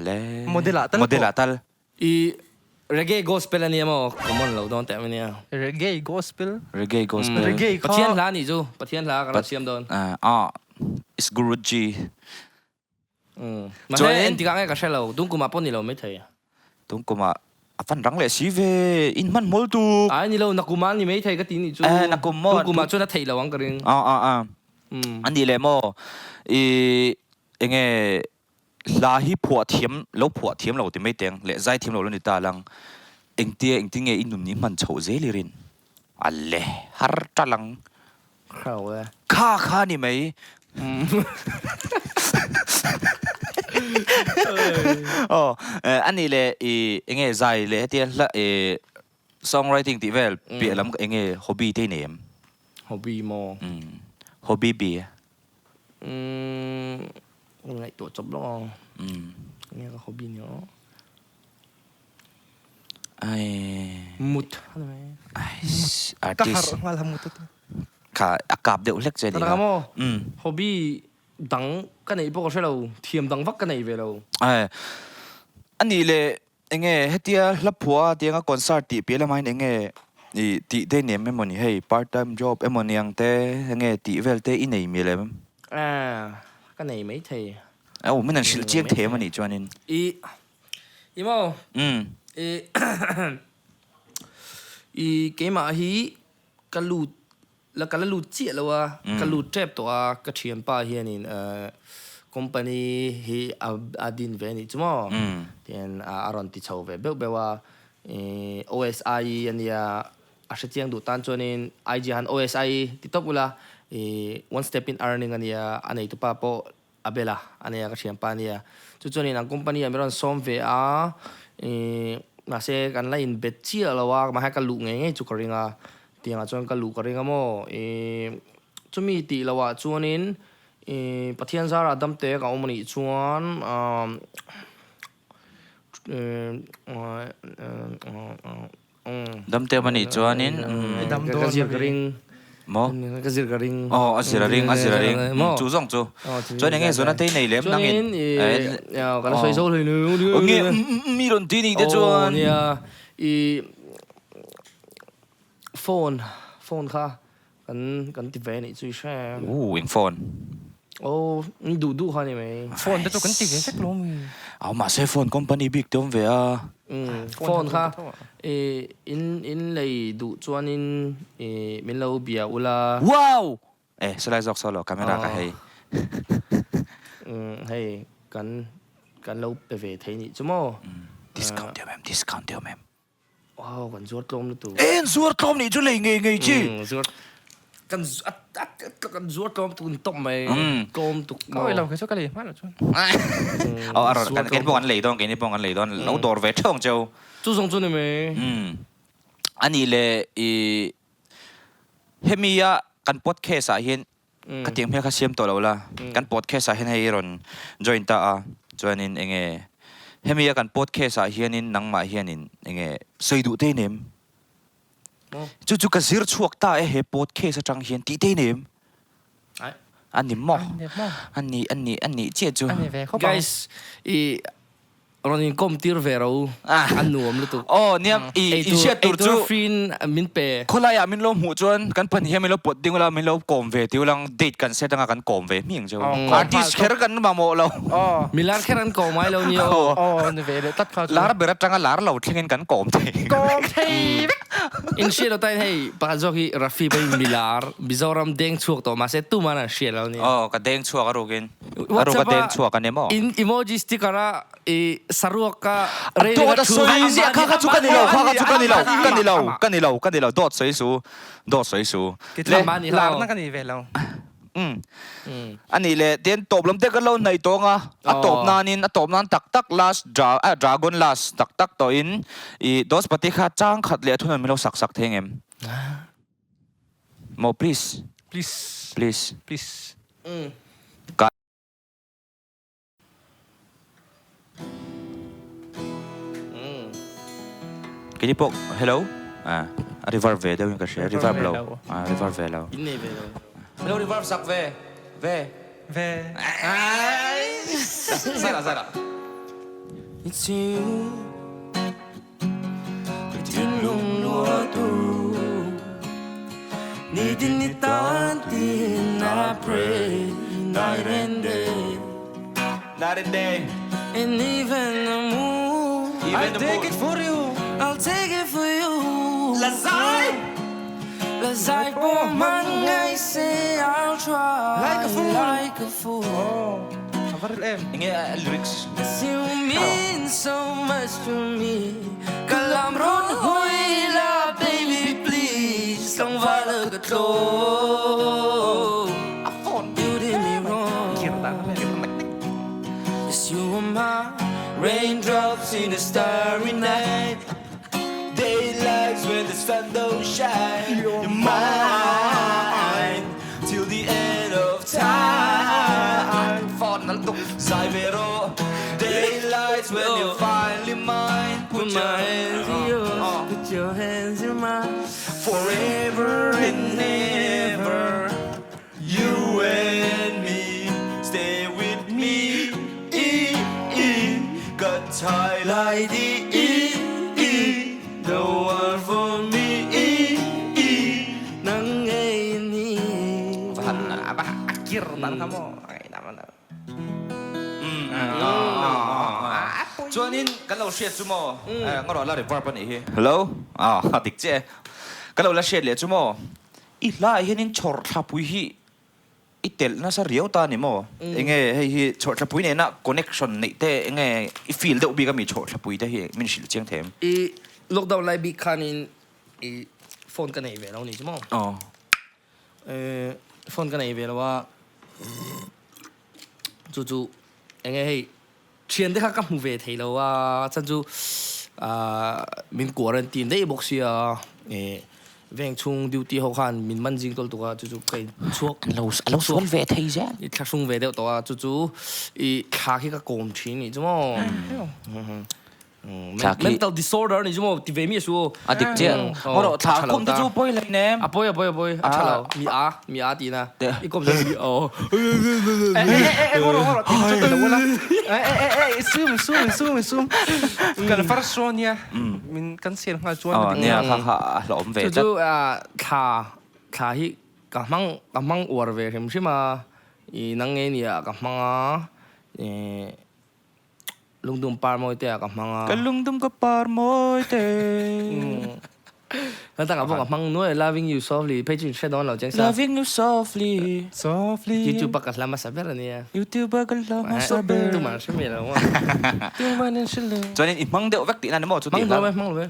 [SPEAKER 3] lệ
[SPEAKER 4] modela
[SPEAKER 3] tal
[SPEAKER 2] อี reggae gospel อันนี้มั้งก็มันเราโดนแต่ไม่เนี่ย
[SPEAKER 4] reggae gospel
[SPEAKER 3] reggae gospel
[SPEAKER 4] reggae
[SPEAKER 2] ปะเทียนล้านนี่จูปะเทียนล้านกันเสียมโดน
[SPEAKER 3] is Guruji
[SPEAKER 2] มาให้เอ็นที่กันไงก็ใช่เราตุ้งกูมาป้อนนี่เราไม่เทย
[SPEAKER 3] tung kuma fan rang le si ve in man mol tu
[SPEAKER 2] ไอ้นี่เรานักกูมันนี่ไม่เทยก็ตีนี่จู
[SPEAKER 3] นักกูมัน
[SPEAKER 2] ตุ้งกูมาช่วยนักเทยเราวังกระดิ่ง
[SPEAKER 3] อันนี้เลยโมเองลาฮิผัวเทียมแล้วผัวเทียมเราที่ไม่เตียงและใจเทียมเราแล้วนี่ตาลังเองเตี้ยเองที่ไงอินนุ่มนี้มันโฉเซลิรินอะไรฮาร์ตลัง
[SPEAKER 2] เข้าเลย
[SPEAKER 3] ข้านี่ไหมอันนี้เลยเองใจเลยเตี้ยละsongwriting ที่เวลเปลี่ยนแล้วเองhobby ที่ไหน
[SPEAKER 2] hobby มอ
[SPEAKER 3] hobby บี
[SPEAKER 2] ไงตัวจบแล้วนี่ก็ hobby เนาะมุดอะไร
[SPEAKER 3] artist
[SPEAKER 4] ngalah mutut
[SPEAKER 3] ค่ะอากาศเดี๋ยวเล็กใจดีครับ
[SPEAKER 2] hobby ดังกันไหนพวกเราใช่เราเทียมดังวักกันไหนเวลา
[SPEAKER 3] อันนี้เลยเองเฮตียรับผัวเตียงก็คอนเสิร์ตตีเปียละไม่เองตีได้เนี่ยไม่หมดนี่ให้ part time job ไม่หมดยังแต่เองตีเวลแต่อินไหนมีเลยมั้ง
[SPEAKER 2] กัน cái này mấy thầy
[SPEAKER 3] mình là sự chiếc thế mà nỉ cho nên
[SPEAKER 2] ý mau cái mà hi cái lụt là cái lụt chết là wa cái lụt trapตัวcái chuyện pa hiền in company hi adin về ni chmo then aron ti chau về bel bewa OSI anh ya sẽ chiang đủ tan cho nên IG han OSI ti top ula one step in earning anh ya anh ấy tu pa po abela anh ya cái chuyện pa ni ya cho nên ang company meron som về mà sẽกันไล่เบ็ดเชี่ยแล้วว่ามาให้กันลุกไงจุกริงอ่ะเตียงอ่ะจนกันลุกกริงอ่ะโมจะมีตีแล้วว่าจวนนี้ประเทศสหรัฐดำเตะกับอเมริกจวน
[SPEAKER 3] đâm tiêu mà nỉ cho nên
[SPEAKER 2] กระเจียกริง
[SPEAKER 3] mò
[SPEAKER 2] กระเจียกริง
[SPEAKER 3] aziraring chú rong chú cho nên nghe số nó thấy này lém năng in
[SPEAKER 2] cái nó xoay sốเลยnữa
[SPEAKER 3] nghe mi đồn tin đi đấy cho
[SPEAKER 2] phoneค่ะกันติดเวนี่ช่วยแชร์
[SPEAKER 3] in phone
[SPEAKER 2] โอ้ดูเขาเนี่ยไหม
[SPEAKER 4] phone แต่ตัวกันติดเซ็กลม
[SPEAKER 3] mà xe phone company big tiêu về
[SPEAKER 2] phone ค่ะinเลยดูจวนinมินเราเบียอุลา
[SPEAKER 3] wow slide dọc sau đó camera cả hay
[SPEAKER 2] ให้กันเราไปเวทีนี่ชั่วโมง
[SPEAKER 3] discount tiêu mem
[SPEAKER 2] ว้าวกันจวดกลมเลยตัว
[SPEAKER 3] suốt không nỉ cho lấy nghề chứ
[SPEAKER 2] จวดกันจวดกลมตุนต้มไปกลมตุก
[SPEAKER 4] ก็เราเคยชอบกันเลยมากเลยชวน
[SPEAKER 3] cái bọn anh lấy đòn cái bọn anh lấy đòn lâu đổ về trong châu
[SPEAKER 2] จูส่งจูนี่ไหม
[SPEAKER 3] anh ấy làเฮมีอะกันปอดแค่สาเหตุก็เตียงเพียงแค่เสียมตัวเราละกันปอดแค่สาเหตุให้รอนจอยน์ตาจอยน์เองเฮมีอะกันปอดแค่สาเหตุนินนังมาเหตุนินเองใส่ดูเตนิมจู่ๆก็ซิร์ชวกตาเฮปอดแค่สจังเหตุตีเตนิมอันนี้หมออันนี้เจ้าจู่
[SPEAKER 4] อันนี้แวเขา
[SPEAKER 2] guys เรานี่ก้มตีร์เวเราอันหนุ่มเลยตัว
[SPEAKER 3] เนี่ยอีเชียตัวจู่
[SPEAKER 2] ฟินมินเปย์
[SPEAKER 3] คนละอย่างมินเราหูจวนกันพันเฮียมินเราปวดดิ้งเวลามินเรากอมเวที่เวลาเดทกันเสร็จตั้งกันกอมเวมีอย่างเจ้าอาร์ติสแค่กันมาโมเรา
[SPEAKER 2] มิลาร์แค่นั้นกอมไหมเราเนี่ย
[SPEAKER 4] นี่เวเลยตัดเขา
[SPEAKER 3] ลาร์เบรัตจังกันลาร์เราเช่นกันกอมเท
[SPEAKER 4] กองเท
[SPEAKER 2] อินเชียเราได้ให้ปากจอกที่ราฟีไปมิลาร์บิซอรัมเด้งชัวตัวมาเซตุมานะเชียเราเนี่ย
[SPEAKER 3] ก็เด้งชัวกันรู้กันรู้กันเด้งชัวกันเนี่ยมั้ง
[SPEAKER 2] อิโมจิสติการะสรุปก็
[SPEAKER 3] ตัวจะสวยสิข้าจุกันนี่เรากันนี่เราดอดสวยสู
[SPEAKER 4] เลยหลังนั่งกันนี่เวเรา
[SPEAKER 3] อันนี้เลยเดี๋ยวตบลำเด็กกันเราในตัวงะตบนานตัก last dragon last ตักตัวอินดอสปฏิฆาจ้างขัดเลี้ยทุนนั้นไม่เราสักเทงเอ็มโม please กินพวก hello reverb เวเดี๋ยวยังก็เชีย reverb เราreverb เวเรา
[SPEAKER 2] อินเนเวเรา
[SPEAKER 3] hello reverb สักเวใส่ละ
[SPEAKER 6] It's you Tin lung lúa tu Ni din ni tan tin I pray night and day And even the moon
[SPEAKER 3] I'll take it for you
[SPEAKER 6] I'll take it for you Lazai po man ngay say I'll try Like a fool
[SPEAKER 3] Ingin lyrics
[SPEAKER 6] You mean so much to me Kalam ron hui la baby please Long vala ka tlo You did me wrong Yes you were my raindrops in a starry night Daylights when the sun don't shine You're mine Till the end of time Sai vero Daylights when you're finally mine Put my hands in yours Put your hands in mine Forever and ever You and me Stay with me Got tied like The one for me Nang ngayon
[SPEAKER 4] Akhir tangan kamu.
[SPEAKER 3] chuanin kan lo hriat chu mo ngoro la reverb ani hi hello tik che kan lo la hriat le chu mo I la hianin chor thapui hi itel na sa riau ta ni mo enge hei hi chor thapui ne na connection nei te enge I feel de ubi ga mi chor thapui te hi min sil cheng them
[SPEAKER 2] I lockdown lai bi khanin I phone kan nei ve lo ni chu mo phone kan nei ve lo wa chu enge hei thian de kha ka mu ve thei lo wa chan chu min quarantine dei box ya veng chung duty ho khan min man jing tol to chu kai chuak
[SPEAKER 3] lo suan ve thei ja
[SPEAKER 2] I thak sung ve de to chu I kha ki ka kom thi ni chu mo mental disorder ni chu mo ti ve mi su
[SPEAKER 3] adik che ngoro tha kom tu chu poi lai ne
[SPEAKER 2] apoi a chalo mi a ti na I kom se mi
[SPEAKER 4] ngoro tin chu la zoom kan farsonia min kan sel nga chuan
[SPEAKER 3] nia kha lom ve
[SPEAKER 2] chu kha hi ka mang war ve him shima I nang nge ni ka mang lungdum par moi te ka mang
[SPEAKER 3] kalungdum ka par moi te
[SPEAKER 2] Kan ta ka bo ka mang no loving you softly page in shed on lo jeng sa
[SPEAKER 3] loving you softly
[SPEAKER 2] YouTube ka lama saber ni
[SPEAKER 3] YouTube ka lama saber
[SPEAKER 2] tu man shme lo
[SPEAKER 4] tu man shele
[SPEAKER 3] chuanin I mang deuh vek ti na mo chu ti
[SPEAKER 2] mang lo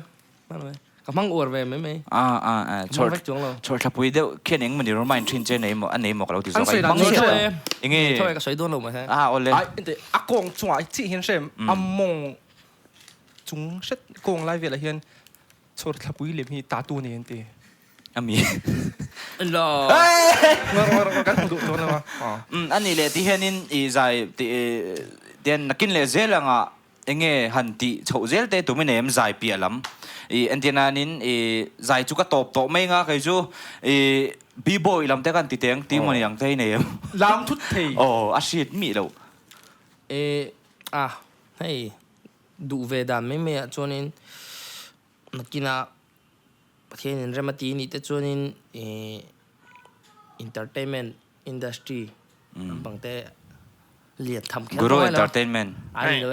[SPEAKER 2] ka mang or ve me
[SPEAKER 3] chor thapui deuh kheneng mani remind thin che nei mo an nei mo ka lo ti zo ka mang
[SPEAKER 2] se
[SPEAKER 3] inge
[SPEAKER 2] thôi ka soi don lo ma ha
[SPEAKER 3] ole
[SPEAKER 4] ai inte akong chunga chi hin sem among chung set kong lai ve la hian chor thapui le mi ta tu ne ente
[SPEAKER 3] ami
[SPEAKER 2] lo
[SPEAKER 4] ngoro kan du to na
[SPEAKER 3] an ni le ti hianin I zai ti den nakin le zelanga enge han ti chho zel te tu minem zai pi alam I antina nin zai chu ka top to mai nga kai chu b-boy lam te kan ti teng ti mo yang te nei
[SPEAKER 4] lam thut thei
[SPEAKER 3] a shit mi lo
[SPEAKER 2] hey du ve da me chonin nakina pathian remati ni te chonin entertainment industry bangte liat tham kha
[SPEAKER 3] Guru Entertainment
[SPEAKER 2] ai lo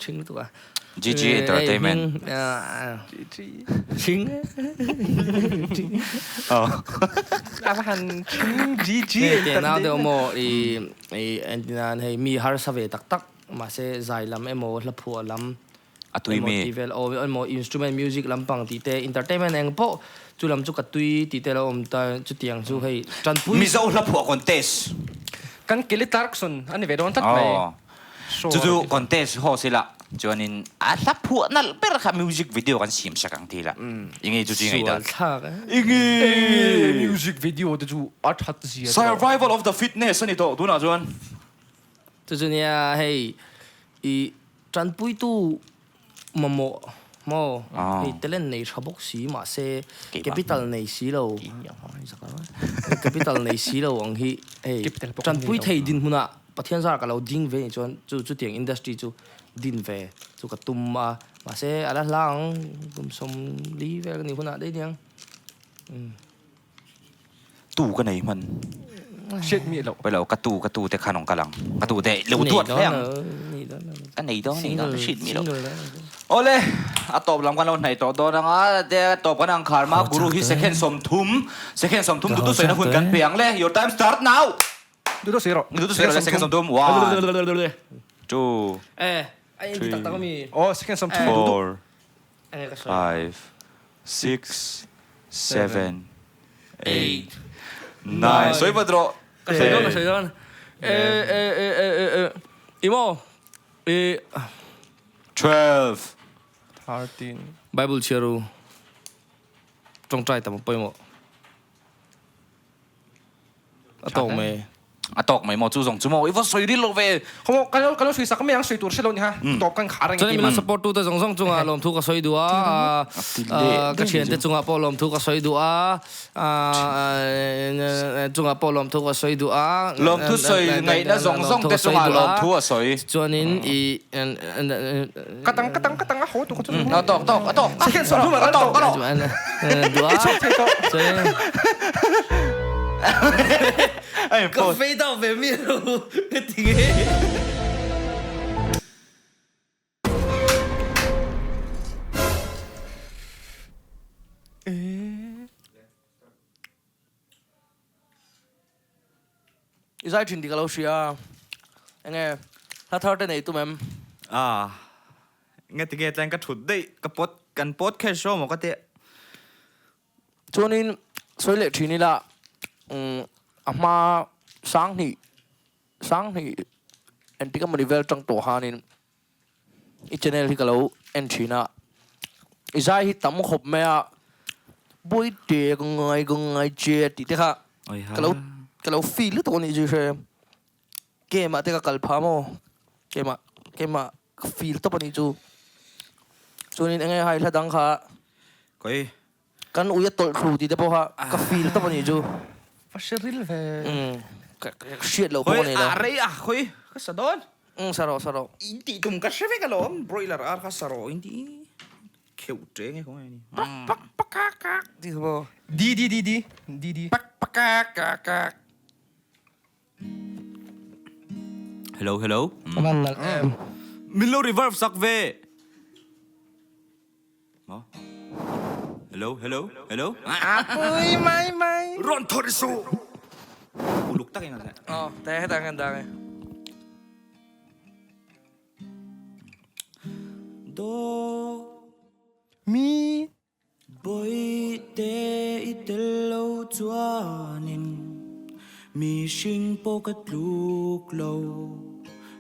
[SPEAKER 2] ching tu ka
[SPEAKER 3] GG Entertainment
[SPEAKER 2] ching
[SPEAKER 4] abahan GG
[SPEAKER 2] te na de mo antina hey mi har save tak ma se zai lam emo la phu lam
[SPEAKER 3] atui mi
[SPEAKER 2] level o mo instrument music lampang ti te entertainment eng po chu lam chu ka tui ti te lo om ta chu tiang chu hei tran pui
[SPEAKER 3] mi zo la phu contest
[SPEAKER 4] kan Kelly Clarkson ani ve don tat mai
[SPEAKER 3] chu contest ho sila chuanin a la phu na per kha music video kan sim sakang ti la inge chu chi ngai da inge
[SPEAKER 4] music video de chu art hat zia
[SPEAKER 3] survival of the fitness ani to tu na chuan
[SPEAKER 2] chu chu nia hei I tran pui tu mo hei talent nei thabok si ma se capital nei si lo capital nei si lo ang hi hei tran pui thei din huna pathian zar ka lo ding ve chuan chu tiang industry chu din ve chu ka tum ma se ala lang kum som li ve ni huna dei niang
[SPEAKER 3] tu ka nei man
[SPEAKER 4] shit mi lo
[SPEAKER 3] ไปแล้วกระตูแต่ขนมกะลังกระตูแต่เหลวตรวจแรงกันไหนต้องนี่ต้องชิดมีแล้วโอเลอะตอบลำกันเราไหนต่อตัวนะเดี๋ยวตอบกันอังคารมากูรู้ที่ second สมทุมดูสวยนะคุณกันเปียงเลย your time start now
[SPEAKER 4] ดูตัว0
[SPEAKER 3] ดูสวยเลย second สมทุมว้าวจู
[SPEAKER 2] ไอ้ที่ตักก็มี
[SPEAKER 4] oh second some
[SPEAKER 3] 4 5 6 7 8 9 สวยปะดรอ
[SPEAKER 2] สวยด้วยอีโม
[SPEAKER 3] 12
[SPEAKER 4] 13
[SPEAKER 2] Bible เชื่อรู้จงใจแต่มาไปหมดตกไหม
[SPEAKER 3] อะตอกไม่หมดจู่ส่งจู่หมดอีว่าสวยดิโลเว
[SPEAKER 4] เขาบอกกันเราสวยสักไม่ยังสวยตัวเช่นนี้ฮะตอบกันขาแรง
[SPEAKER 2] จนมีนักสปอร์ตตัวจงจงลมทุกข์สวยดัวกระเชียนแต่จงปอลมทุกข์สวยดัวจงปอลมทุกข์สวยดัว
[SPEAKER 3] ลมทุกสวยไงนะจงแต่จงลมทุกสวย
[SPEAKER 2] จนนี้
[SPEAKER 4] กระตังอ่ะโหตัวเขาจะ
[SPEAKER 3] อะตอก
[SPEAKER 4] เช่นสวยทุกมันตอก
[SPEAKER 2] ดัวจน
[SPEAKER 3] ไอ้
[SPEAKER 2] ก็飞到北面了，个顶。izai thin dikalo sia enge la thar te nei tu mem
[SPEAKER 3] nghe tiếng nghe cái thụt đấy cái pot cái show mà có thể
[SPEAKER 2] chuanin soile thini la ama sang ni antika manivel tang to hanin I channel hi kalo en thina izai hi tam khop mea boi te ngai che ti te kha kalau feel to ni je game ate ka kalpha mo game feel to pani chu chunin engai hai hladang kha
[SPEAKER 3] coi
[SPEAKER 2] kan uya tol thu ti te po ha ka feel to pani chu
[SPEAKER 4] Fasheril ve.
[SPEAKER 2] shit lo po
[SPEAKER 3] coi
[SPEAKER 2] ni la
[SPEAKER 3] à coi cái sao đó
[SPEAKER 2] saro
[SPEAKER 3] inti tum cái sao cái lo broiler ar cái sao inti kêu chế nghe không ai
[SPEAKER 2] ti po
[SPEAKER 4] Di.
[SPEAKER 3] hello
[SPEAKER 4] Kaman nal em.
[SPEAKER 3] mình lo reverb sắc về hello
[SPEAKER 4] Apoy mai.
[SPEAKER 3] ron thôi su uluk tak yang ada
[SPEAKER 2] te tangan tangan
[SPEAKER 6] Do
[SPEAKER 4] Mi.
[SPEAKER 6] Boi te itelo chuanin mi sing pokat luk lo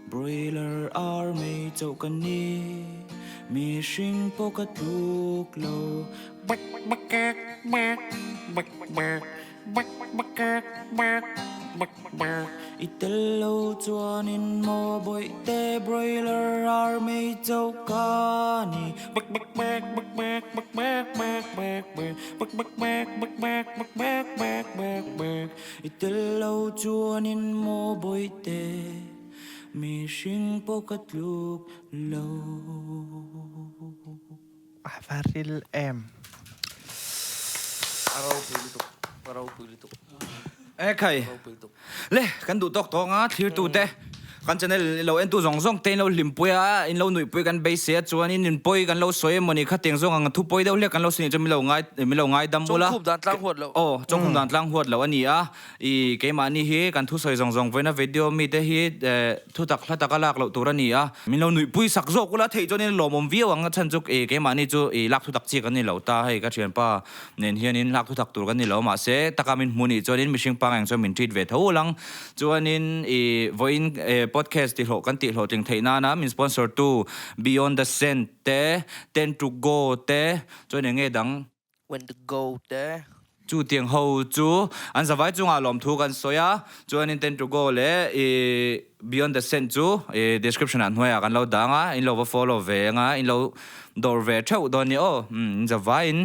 [SPEAKER 6] broiler ar mei chau kan ni mi sing pokat luk lo bak bak bak bak bak bak bak bak bak bak itelo chuanin mo boi te broiler ar mei chau ka ni bak bak bak bak bak bak bak bak bak bak bak bak bak bak bak bak bak bak bak itelo chuanin mo boi te mi sing pokat luk lo
[SPEAKER 4] Avaril em.
[SPEAKER 2] parau pilitu
[SPEAKER 3] kai le kan du tok to nga thir tu te kan channel lo en tu zong te lo limpuya in lo nui pui kan be se chuan in poi kan lo soi moni kha teng zong ang thu poi deuh le kan lo sin mi lo ngai dam mula
[SPEAKER 2] khub dan tlang huat lo
[SPEAKER 3] chong khum dan tlang huat lo ani a I ke ma ni hi kan thu soi zong voina video mi te hi thu tak hla tak alak lo tur ani a mi lo nui pui sak zo kula thei chon in lo mom viu ang chan juk ke ma ni chu lak thu tak chi kan ni lo ta hei ka thian pa nen hian in lak thu tak tur kan ni lo ma se takamin muni chon in mishing pang ang cho min treat ve tho lang chuan in voin podcast ti ho kan ti ho ting theina na min sponsor tu Beyond the Scent te Tend to Go te choi ne nge dang
[SPEAKER 2] when to go te
[SPEAKER 3] chu tiang ho chu an zawai chunga lom thu kan soya chuan in Tend to Go le Beyond the Scent chu description an hnoya kan lo danga in lo follow ve nga in lo dor ve thau don ni in zawai in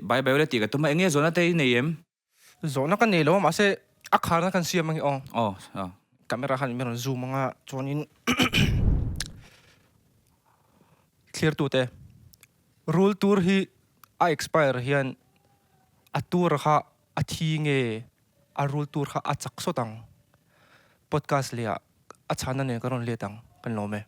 [SPEAKER 3] bye bye le ti ka tuma enge zona te nei em
[SPEAKER 4] Zona kan nilo mase akhar na kan siya mangi
[SPEAKER 3] oh
[SPEAKER 4] camera han meron zoom mga chuanin clear tu te rule tour hi a expire hian a tour kha a thi nge a rule tour kha a chak so tang podcast lia a chana ne karon le tang kan lo me